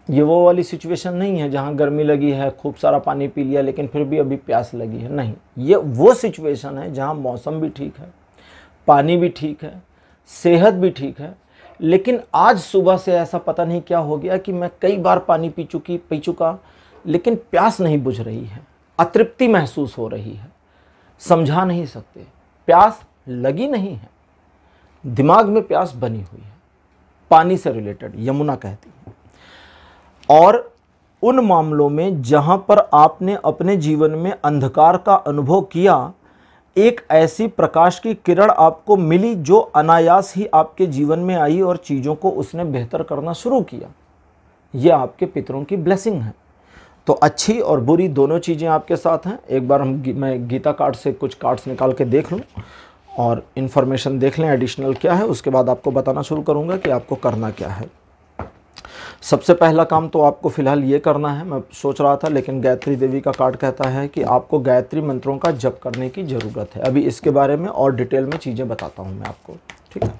ये वो वाली सिचुएशन नहीं है जहां गर्मी लगी है, खूब सारा पानी पी लिया लेकिन फिर भी अभी प्यास लगी है, नहीं। ये वो सिचुएशन है जहां मौसम भी ठीक है, पानी भी ठीक है, सेहत भी ठीक है, लेकिन आज सुबह से ऐसा पता नहीं क्या हो गया कि मैं कई बार पानी पी चुका लेकिन प्यास नहीं बुझ रही है, अतृप्ति महसूस हो रही है, समझा नहीं सकते, प्यास लगी नहीं है, दिमाग में प्यास बनी हुई है। पानी से रिलेटेड यमुना कहती है। और उन मामलों में जहां पर आपने अपने जीवन में अंधकार का अनुभव किया, एक ऐसी प्रकाश की किरण आपको मिली जो अनायास ही आपके जीवन में आई और चीज़ों को उसने बेहतर करना शुरू किया। यह आपके पितरों की ब्लेसिंग है। तो अच्छी और बुरी दोनों चीज़ें आपके साथ हैं। एक बार मैं गीता कार्ड से कुछ कार्ड्स निकाल के देख लूँ और इन्फॉर्मेशन देख लें एडिशनल क्या है, उसके बाद आपको बताना शुरू करूँगा कि आपको करना क्या है। सबसे पहला काम तो आपको फिलहाल ये करना है, मैं सोच रहा था लेकिन गायत्री देवी का कार्ड कहता है कि आपको गायत्री मंत्रों का जप करने की ज़रूरत है। अभी इसके बारे में और डिटेल में चीज़ें बताता हूँ मैं आपको, ठीक है।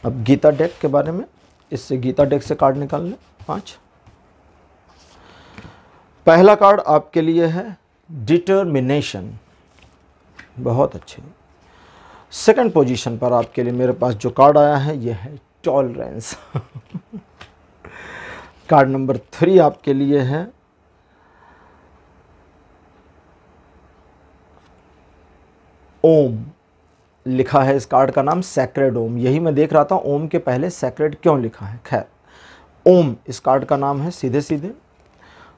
अब गीता डेक के बारे में, इससे गीता डेक से कार्ड निकाल लें 5। पहला कार्ड आपके लिए है डिटर्मिनेशन, बहुत अच्छे। सेकंड पोजीशन पर आपके लिए मेरे पास जो कार्ड आया है ये है टॉलरेंस। कार्ड नंबर 3 आपके लिए है ओम। लिखा है इस कार्ड का नाम सैक्रेड ओम। यही मैं देख रहा था ओम के पहले सैक्रेड क्यों लिखा है। खैर, ओम इस कार्ड का नाम है सीधे सीधे।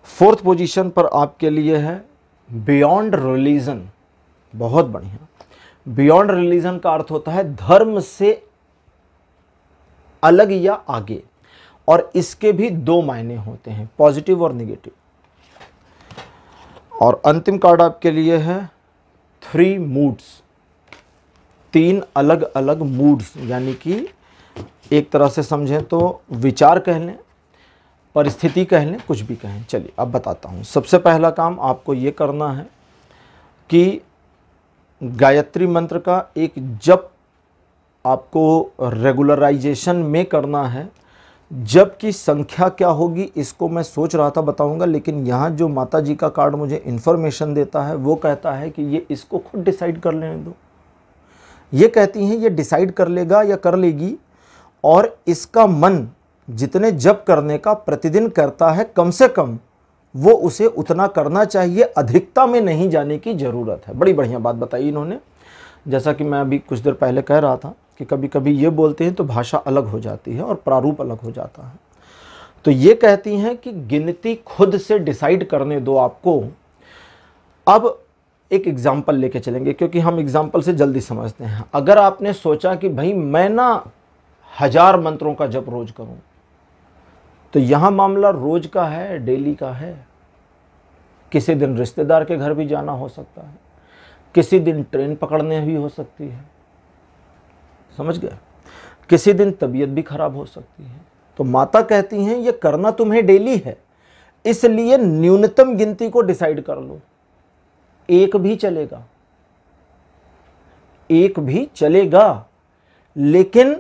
फोर्थ पोजीशन पर आपके लिए है बियॉन्ड रिलीजन, बहुत बढ़िया। बियॉन्ड रिलीजन का अर्थ होता है धर्म से अलग या आगे, और इसके भी 2 मायने होते हैं, पॉजिटिव और नेगेटिव। और अंतिम कार्ड आपके लिए है 3 मूड्स, 3 अलग अलग मूड्स, यानी कि एक तरह से समझें तो विचार कह लें, परिस्थिति कह लें, कुछ भी कहें। चलिए अब बताता हूँ। सबसे पहला काम आपको ये करना है कि गायत्री मंत्र का एक जप आपको रेगुलराइजेशन में करना है। जप की संख्या क्या होगी इसको मैं सोच रहा था बताऊंगा, लेकिन यहाँ जो माता जी का कार्ड मुझे इन्फॉर्मेशन देता है वो कहता है कि ये इसको खुद डिसाइड कर लेने दो। ये कहती हैं ये डिसाइड कर लेगा या कर लेगी, और इसका मन जितने जप करने का प्रतिदिन करता है कम से कम वो उसे उतना करना चाहिए, अधिकता में नहीं जाने की ज़रूरत है। बड़ी बढ़िया बात बताई इन्होंने। जैसा कि मैं अभी कुछ देर पहले कह रहा था कि कभी कभी ये बोलते हैं तो भाषा अलग हो जाती है और प्रारूप अलग हो जाता है। तो ये कहती हैं कि गिनती खुद से डिसाइड करने दो आपको। अब एक एग्जाम्पल लेके चलेंगे क्योंकि हम एग्जाम्पल से जल्दी समझते हैं। अगर आपने सोचा कि भाई मैं ना 1000 मंत्रों का जप रोज करूं, तो यहां मामला रोज का है, डेली का है। किसी दिन रिश्तेदार के घर भी जाना हो सकता है, किसी दिन ट्रेन पकड़ने भी हो सकती है, समझ गए, किसी दिन तबीयत भी खराब हो सकती है। तो माता कहती हैं ये करना तुम्हें डेली है, इसलिए न्यूनतम गिनती को डिसाइड कर लो। 1 भी चलेगा, 1 भी चलेगा, लेकिन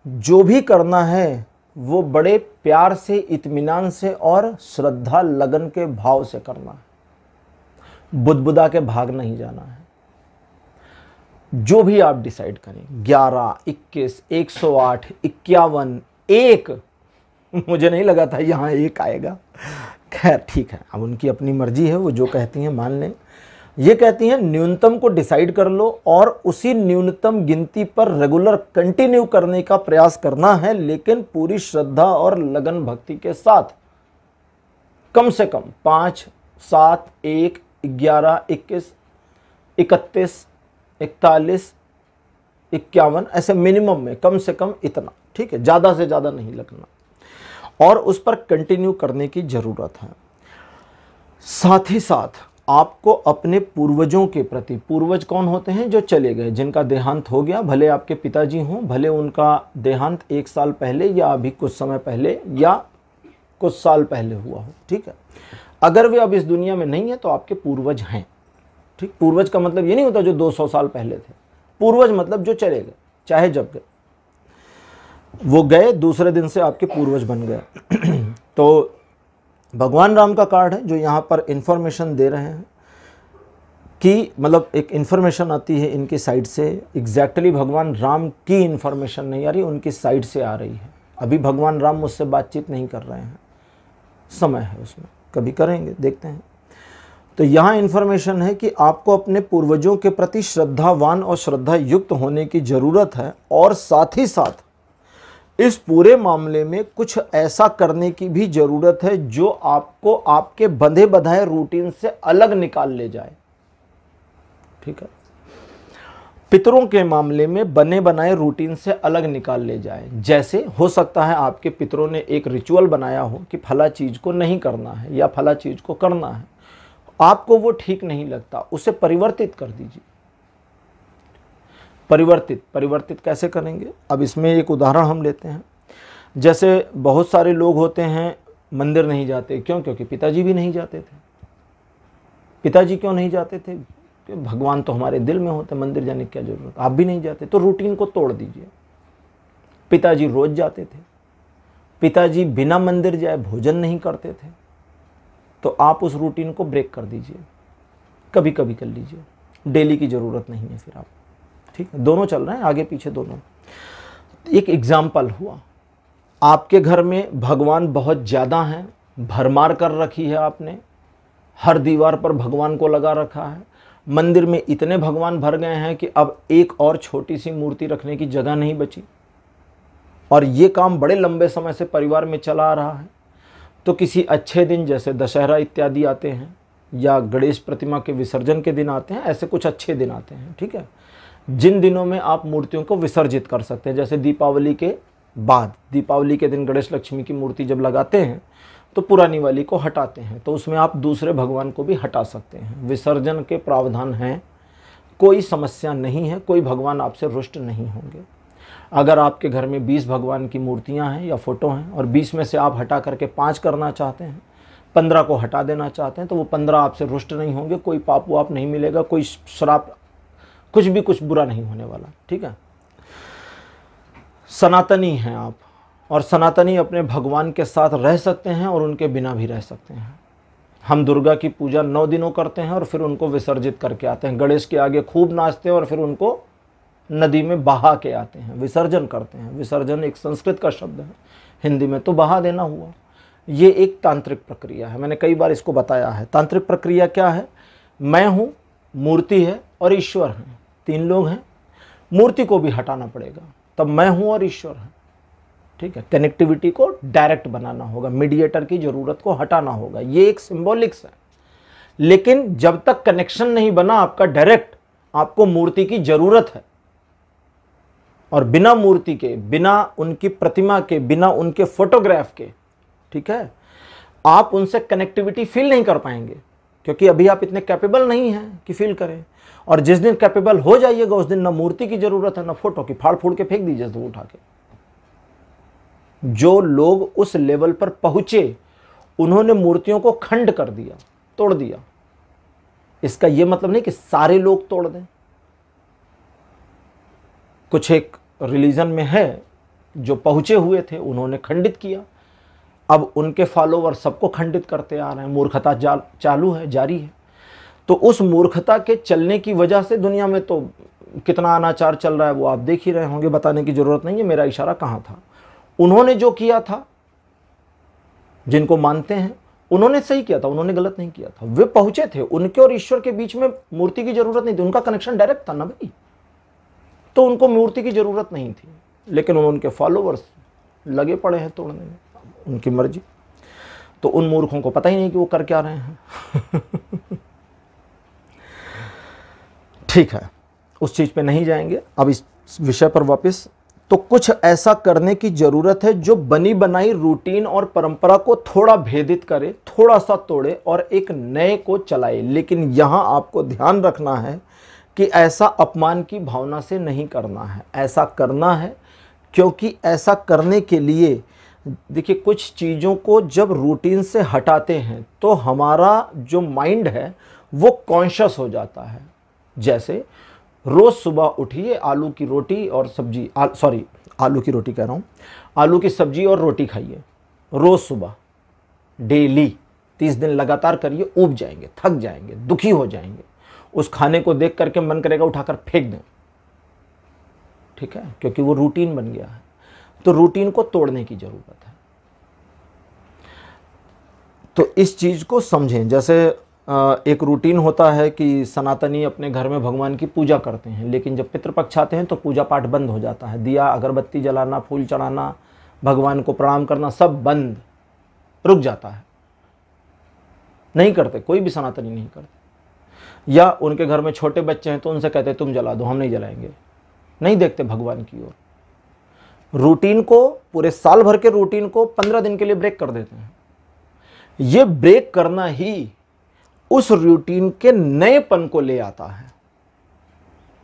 जो भी करना है वो बड़े प्यार से, इत्मीनान से और श्रद्धा लगन के भाव से करना है। बुदबुदा के भाग नहीं जाना है। जो भी आप डिसाइड करें, 11, 21, 108, 51, 1, मुझे नहीं लगा था यहाँ 1 आएगा। खैर ठीक है, अब उनकी अपनी मर्जी है, वो जो कहती हैं मान लें। ये कहती हैं न्यूनतम को डिसाइड कर लो और उसी न्यूनतम गिनती पर रेगुलर कंटिन्यू करने का प्रयास करना है, लेकिन पूरी श्रद्धा और लगन भक्ति के साथ। कम से कम 5, 7, 1, 11, 21, 31, 41, 51, ऐसे मिनिमम में कम से कम इतना, ठीक है, ज़्यादा से ज़्यादा नहीं लगना, और उस पर कंटिन्यू करने की ज़रूरत है। साथ ही साथ आपको अपने पूर्वजों के प्रति, पूर्वज कौन होते हैं? जो चले गए, जिनका देहांत हो गया, भले आपके पिताजी हों, भले उनका देहांत 1 साल पहले या अभी कुछ समय पहले या कुछ साल पहले हुआ हो, ठीक है। अगर वे अब इस दुनिया में नहीं है तो आपके पूर्वज हैं, ठीक। पूर्वज का मतलब ये नहीं होता जो 200 साल पहले थे। पूर्वज मतलब जो चले गए, चाहे जब गए, वो गए, दूसरे दिन से आपके पूर्वज बन गए। तो भगवान राम का कार्ड है जो यहाँ पर इन्फॉर्मेशन दे रहे हैं कि मतलब एक इन्फॉर्मेशन आती है इनकी साइड से। एग्जैक्टली भगवान राम की इन्फॉर्मेशन नहीं आ रही, उनकी साइड से आ रही है। अभी भगवान राम मुझसे बातचीत नहीं कर रहे हैं, समय है उसमें, कभी करेंगे, देखते हैं। तो यहाँ इन्फॉर्मेशन है कि आपको अपने पूर्वजों के प्रति श्रद्धावान और श्रद्धा युक्त होने की ज़रूरत है, और साथ ही साथ इस पूरे मामले में कुछ ऐसा करने की भी ज़रूरत है जो आपको आपके बंधे बधाए रूटीन से अलग निकाल ले जाए, ठीक है। पितरों के मामले में बने बनाए रूटीन से अलग निकाल ले जाए। जैसे हो सकता है आपके पितरों ने एक रिचुअल बनाया हो कि फला चीज़ को नहीं करना है या फला चीज़ को करना है, आपको वो ठीक नहीं लगता, उसे परिवर्तित कर दीजिए। परिवर्तित कैसे करेंगे? अब इसमें एक उदाहरण हम लेते हैं। जैसे बहुत सारे लोग होते हैं मंदिर नहीं जाते, क्यों? क्योंकि पिताजी भी नहीं जाते थे। पिताजी क्यों नहीं जाते थे? कि भगवान तो हमारे दिल में होते, मंदिर जाने की क्या जरूरत। आप भी नहीं जाते तो रूटीन को तोड़ दीजिए। पिताजी रोज जाते थे, पिताजी बिना मंदिर जाए भोजन नहीं करते थे, तो आप उस रूटीन को ब्रेक कर दीजिए, कभी कभी कर लीजिए, डेली की ज़रूरत नहीं है फिर आप। ठीक है, दोनों चल रहे हैं, आगे पीछे दोनों। एक एग्जाम्पल हुआ, आपके घर में भगवान बहुत ज़्यादा हैं, भरमार कर रखी है आपने, हर दीवार पर भगवान को लगा रखा है, मंदिर में इतने भगवान भर गए हैं कि अब एक और छोटी सी मूर्ति रखने की जगह नहीं बची, और ये काम बड़े लंबे समय से परिवार में चला आ रहा है। तो किसी अच्छे दिन जैसे दशहरा इत्यादि आते हैं, या गणेश प्रतिमा के विसर्जन के दिन आते हैं, ऐसे कुछ अच्छे दिन आते हैं, ठीक है, जिन दिनों में आप मूर्तियों को विसर्जित कर सकते हैं। जैसे दीपावली के बाद, दीपावली के दिन गणेश लक्ष्मी की मूर्ति जब लगाते हैं तो पुरानी वाली को हटाते हैं, तो उसमें आप दूसरे भगवान को भी हटा सकते हैं। विसर्जन के प्रावधान हैं, कोई समस्या नहीं है, कोई भगवान आपसे रुष्ट नहीं होंगे। अगर आपके घर में 20 भगवान की मूर्तियां हैं या फोटो हैं, और 20 में से आप हटा करके 5 करना चाहते हैं, 15 को हटा देना चाहते हैं, तो वो 15 आपसे रुष्ट नहीं होंगे, कोई पाप वाप नहीं मिलेगा, कोई श्राप, कुछ बुरा नहीं होने वाला। ठीक है, सनातनी हैं आप, और सनातनी अपने भगवान के साथ रह सकते हैं और उनके बिना भी रह सकते हैं। हम दुर्गा की पूजा 9 दिनों करते हैं और फिर उनको विसर्जित करके आते हैं। गणेश के आगे खूब नाचते हैं और फिर उनको नदी में बहा के आते हैं, विसर्जन करते हैं। विसर्जन एक संस्कृत का शब्द है, हिंदी में तो बहा देना हुआ। ये एक तांत्रिक प्रक्रिया है, मैंने कई बार इसको बताया है। तांत्रिक प्रक्रिया क्या है? मैं हूँ, मूर्ति है और ईश्वर हैं, 3 लोग हैं। मूर्ति को भी हटाना पड़ेगा, तब मैं हूँ और ईश्वर है। ठीक है, कनेक्टिविटी को डायरेक्ट बनाना होगा, मीडिएटर की ज़रूरत को हटाना होगा। ये एक सिंबॉलिक्स है, लेकिन जब तक कनेक्शन नहीं बना आपका डायरेक्ट, आपको मूर्ति की ज़रूरत है। और बिना मूर्ति के, बिना उनकी प्रतिमा के, बिना उनके फोटोग्राफ के, ठीक है, आप उनसे कनेक्टिविटी फील नहीं कर पाएंगे, क्योंकि अभी आप इतने कैपेबल नहीं हैं कि फील करें। और जिस दिन कैपेबल हो जाइएगा उस दिन ना मूर्ति की ज़रूरत है ना फोटो की, फाड़ फूड़ के फेंक दीजिए तो उठा के। जो लोग उस लेवल पर पहुंचे उन्होंने मूर्तियों को खंड कर दिया, तोड़ दिया। इसका यह मतलब नहीं कि सारे लोग तोड़ दें। कुछ एक रिलीजन में है जो पहुंचे हुए थे, उन्होंने खंडित किया, अब उनके फॉलोवर सबको खंडित करते आ रहे हैं। मूर्खता चालू है, जारी है। तो उस मूर्खता के चलने की वजह से दुनिया में तो कितना अनाचार चल रहा है वो आप देख ही रहे होंगे, बताने की जरूरत नहीं है। मेरा इशारा कहाँ था? उन्होंने जो किया था, जिनको मानते हैं, उन्होंने सही किया था, उन्होंने गलत नहीं किया था। वे पहुंचे थे, उनके और ईश्वर के बीच में मूर्ति की जरूरत नहीं थी, उनका कनेक्शन डायरेक्ट था ना भाई, तो उनको मूर्ति की जरूरत नहीं थी। लेकिन उनके फॉलोवर्स लगे पड़े हैं तोड़ने में, उनकी मर्जी। तो उन मूर्खों को पता ही नहीं कि वो कर क्या रहे हैं। ठीक है, उस चीज पे नहीं जाएंगे, अब इस विषय पर वापस। तो कुछ ऐसा करने की जरूरत है जो बनी बनाई रूटीन और परंपरा को थोड़ा भेदित करे, थोड़ा सा तोड़े और एक नए को चलाए। लेकिन यहां आपको ध्यान रखना है कि ऐसा अपमान की भावना से नहीं करना है, ऐसा करना है क्योंकि ऐसा करने के लिए, देखिए, कुछ चीज़ों को जब रूटीन से हटाते हैं तो हमारा जो माइंड है वो कॉन्शियस हो जाता है। जैसे रोज़ सुबह उठिए, आलू की रोटी और सब्जी, आलू की रोटी कह रहा हूँ, आलू की सब्जी और रोटी खाइए रोज़ सुबह, डेली 30 दिन लगातार करिए। ऊब जाएंगे, थक जाएंगे, दुखी हो जाएंगे, उस खाने को देख करके मन करेगा उठाकर फेंक दें। ठीक है, क्योंकि वो रूटीन बन गया है। तो रूटीन को तोड़ने की जरूरत है। तो इस चीज को समझें। जैसे एक रूटीन होता है कि सनातनी अपने घर में भगवान की पूजा करते हैं, लेकिन जब पितृपक्ष आते हैं तो पूजा पाठ बंद हो जाता है। दिया अगरबत्ती जलाना, फूल चढ़ाना, भगवान को प्रणाम करना, सब बंद, रुक जाता है। नहीं करते, कोई भी सनातनी नहीं करते। या उनके घर में छोटे बच्चे हैं तो उनसे कहते तुम जला दो, हम नहीं जलाएंगे। नहीं देखते भगवान की ओर। रूटीन को, पूरे साल भर के रूटीन को 15 दिन के लिए ब्रेक कर देते हैं। ये ब्रेक करना ही उस रूटीन के नएपन को ले आता है।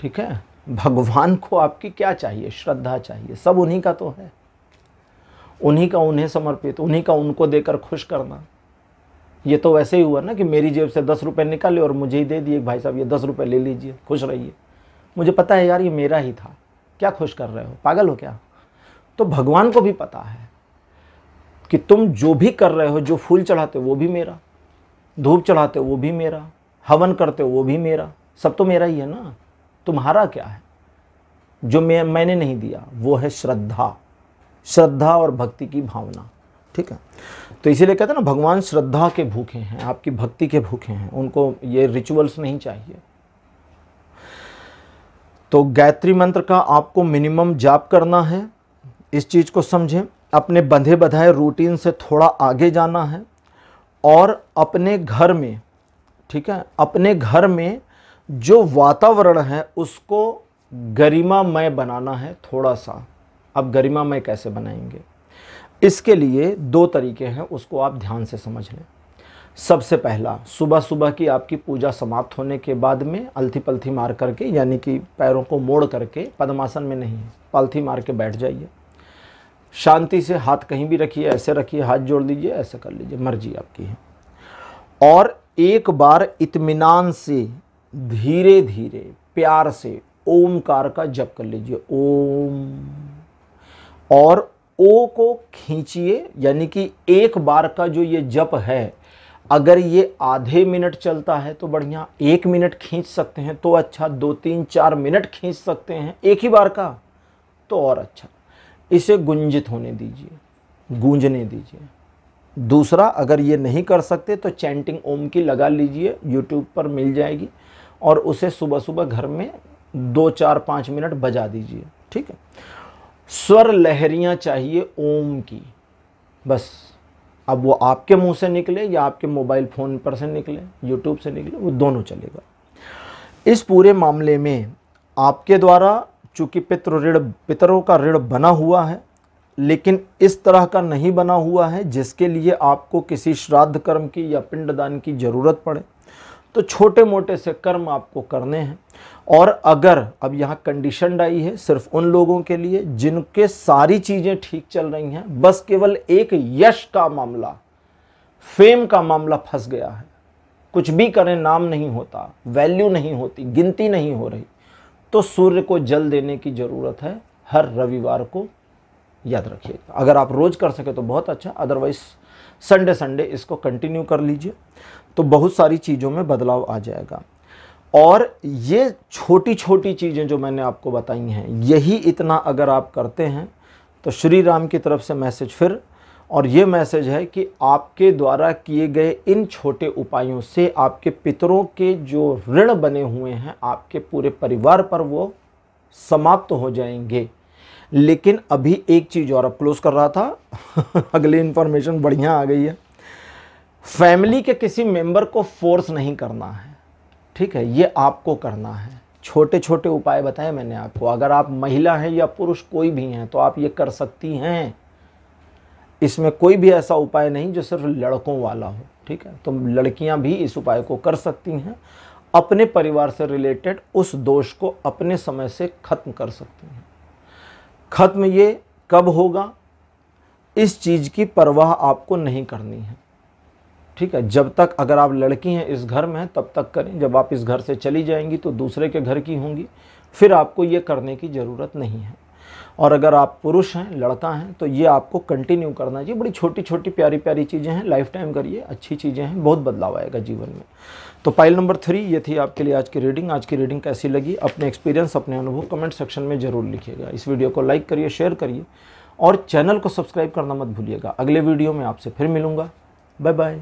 ठीक है, भगवान को आपकी क्या चाहिए? श्रद्धा चाहिए, सब उन्हीं का तो है। उन्हीं का उन्हें समर्पित, उन्हीं का उनको देकर खुश करना। ये तो वैसे ही हुआ ना कि मेरी जेब से 10 रुपये निकाले और मुझे ही दे दिए, भाई साहब ये 10 रुपये ले लीजिए, खुश रहिए। मुझे पता है यार ये मेरा ही था, क्या खुश कर रहे हो, पागल हो क्या? तो भगवान को भी पता है कि तुम जो भी कर रहे हो, जो फूल चढ़ाते हो वो भी मेरा, धूप चढ़ाते हो वो भी मेरा, हवन करते हो वो भी मेरा, सब तो मेरा ही है ना। तुम्हारा क्या है? जो मैंने नहीं दिया वो है श्रद्धा और भक्ति की भावना। ठीक है, तो इसीलिए कहते हैं ना भगवान श्रद्धा के भूखे हैं, आपकी भक्ति के भूखे हैं, उनको ये रिचुअल्स नहीं चाहिए। तो गायत्री मंत्र का आपको मिनिमम जाप करना है, इस चीज़ को समझें। अपने बंधे बधाए रूटीन से थोड़ा आगे जाना है और अपने घर में, ठीक है, अपने घर में जो वातावरण है उसको गरिमामय बनाना है थोड़ा सा। अब गरिमामय कैसे बनाएंगे? इसके लिए 2 तरीके हैं, उसको आप ध्यान से समझ लें। सबसे पहला, सुबह सुबह की आपकी पूजा समाप्त होने के बाद में अलथी पलथी मार करके, यानी कि पैरों को मोड़ करके, पद्मासन में नहीं, पलथी मार के बैठ जाइए। शांति से हाथ कहीं भी रखिए, ऐसे रखिए, हाथ जोड़ दीजिए, ऐसे कर लीजिए, मर्जी आपकी है। और एक बार इत्मीनान से धीरे धीरे प्यार से ओमकार का जप कर लीजिए, ओम। और ओ को खींचिए, यानी कि एक बार का जो ये जप है, अगर ये आधे मिनट चलता है तो बढ़िया, 1 मिनट खींच सकते हैं तो अच्छा, 2, 3, 4 मिनट खींच सकते हैं एक ही बार का तो और अच्छा। इसे गुंजित होने दीजिए, गूंजने दीजिए। दूसरा, अगर ये नहीं कर सकते तो चैंटिंग ओम की लगा लीजिए, यूट्यूब पर मिल जाएगी, और उसे सुबह सुबह घर में 2, 4, 5 मिनट बजा दीजिए। ठीक है, स्वर लहरियाँ चाहिए ओम की, बस। अब वो आपके मुंह से निकले या आपके मोबाइल फ़ोन पर से निकले, यूट्यूब से निकले, वो दोनों चलेगा। इस पूरे मामले में आपके द्वारा चूँकि पितरों का ऋण बना हुआ है, लेकिन इस तरह का नहीं बना हुआ है जिसके लिए आपको किसी श्राद्ध कर्म की या पिंडदान की ज़रूरत पड़े। तो छोटे मोटे से कर्म आपको करने हैं। और अगर अब यहाँ कंडीशन आई है सिर्फ उन लोगों के लिए जिनके सारी चीज़ें ठीक चल रही हैं, बस केवल एक यश का मामला, फेम का मामला फंस गया है, कुछ भी करें नाम नहीं होता, वैल्यू नहीं होती, गिनती नहीं हो रही, तो सूर्य को जल देने की ज़रूरत है हर रविवार को, याद रखिएगा। अगर आप रोज़ कर सके तो बहुत अच्छा, अदरवाइज संडे इसको कंटिन्यू कर लीजिए, तो बहुत सारी चीज़ों में बदलाव आ जाएगा। और ये छोटी छोटी चीज़ें जो मैंने आपको बताई हैं, यही इतना अगर आप करते हैं तो श्री राम की तरफ से मैसेज फिर, और ये मैसेज है कि आपके द्वारा किए गए इन छोटे उपायों से आपके पितरों के जो ऋण बने हुए हैं आपके पूरे परिवार पर, वो समाप्त हो जाएंगे। लेकिन अभी एक चीज़ और, अब क्लोज कर रहा था अगली इन्फॉर्मेशन बढ़िया आ गई है। फैमिली के किसी मेंबर को फोर्स नहीं करना है, ठीक है, ये आपको करना है। छोटे छोटे उपाय बताए मैंने आपको, अगर आप महिला हैं या पुरुष कोई भी हैं तो आप ये कर सकती हैं। इसमें कोई भी ऐसा उपाय नहीं जो सिर्फ लड़कों वाला हो, ठीक है, तो लड़कियां भी इस उपाय को कर सकती हैं, अपने परिवार से रिलेटेड उस दोष को अपने समय से खत्म कर सकती हैं। खत्म ये कब होगा, इस चीज़ की परवाह आपको नहीं करनी है, ठीक है। जब तक अगर आप लड़की हैं इस घर में तब तक करें, जब आप इस घर से चली जाएंगी तो दूसरे के घर की होंगी, फिर आपको ये करने की ज़रूरत नहीं है। और अगर आप पुरुष हैं, लड़का हैं, तो ये आपको कंटिन्यू करना चाहिए। बड़ी छोटी छोटी प्यारी प्यारी चीज़ें हैं, लाइफ टाइम करिए, अच्छी चीज़ें हैं, बहुत बदलाव आएगा जीवन में। तो पाइल नंबर 3 ये थी आपके लिए आज की रीडिंग। आज की रीडिंग कैसी लगी, अपने एक्सपीरियंस, अपने अनुभव कमेंट सेक्शन में ज़रूर लिखिएगा। इस वीडियो को लाइक करिए, शेयर करिए और चैनल को सब्सक्राइब करना मत भूलिएगा। अगले वीडियो में आपसे फिर मिलूँगा। Bye bye.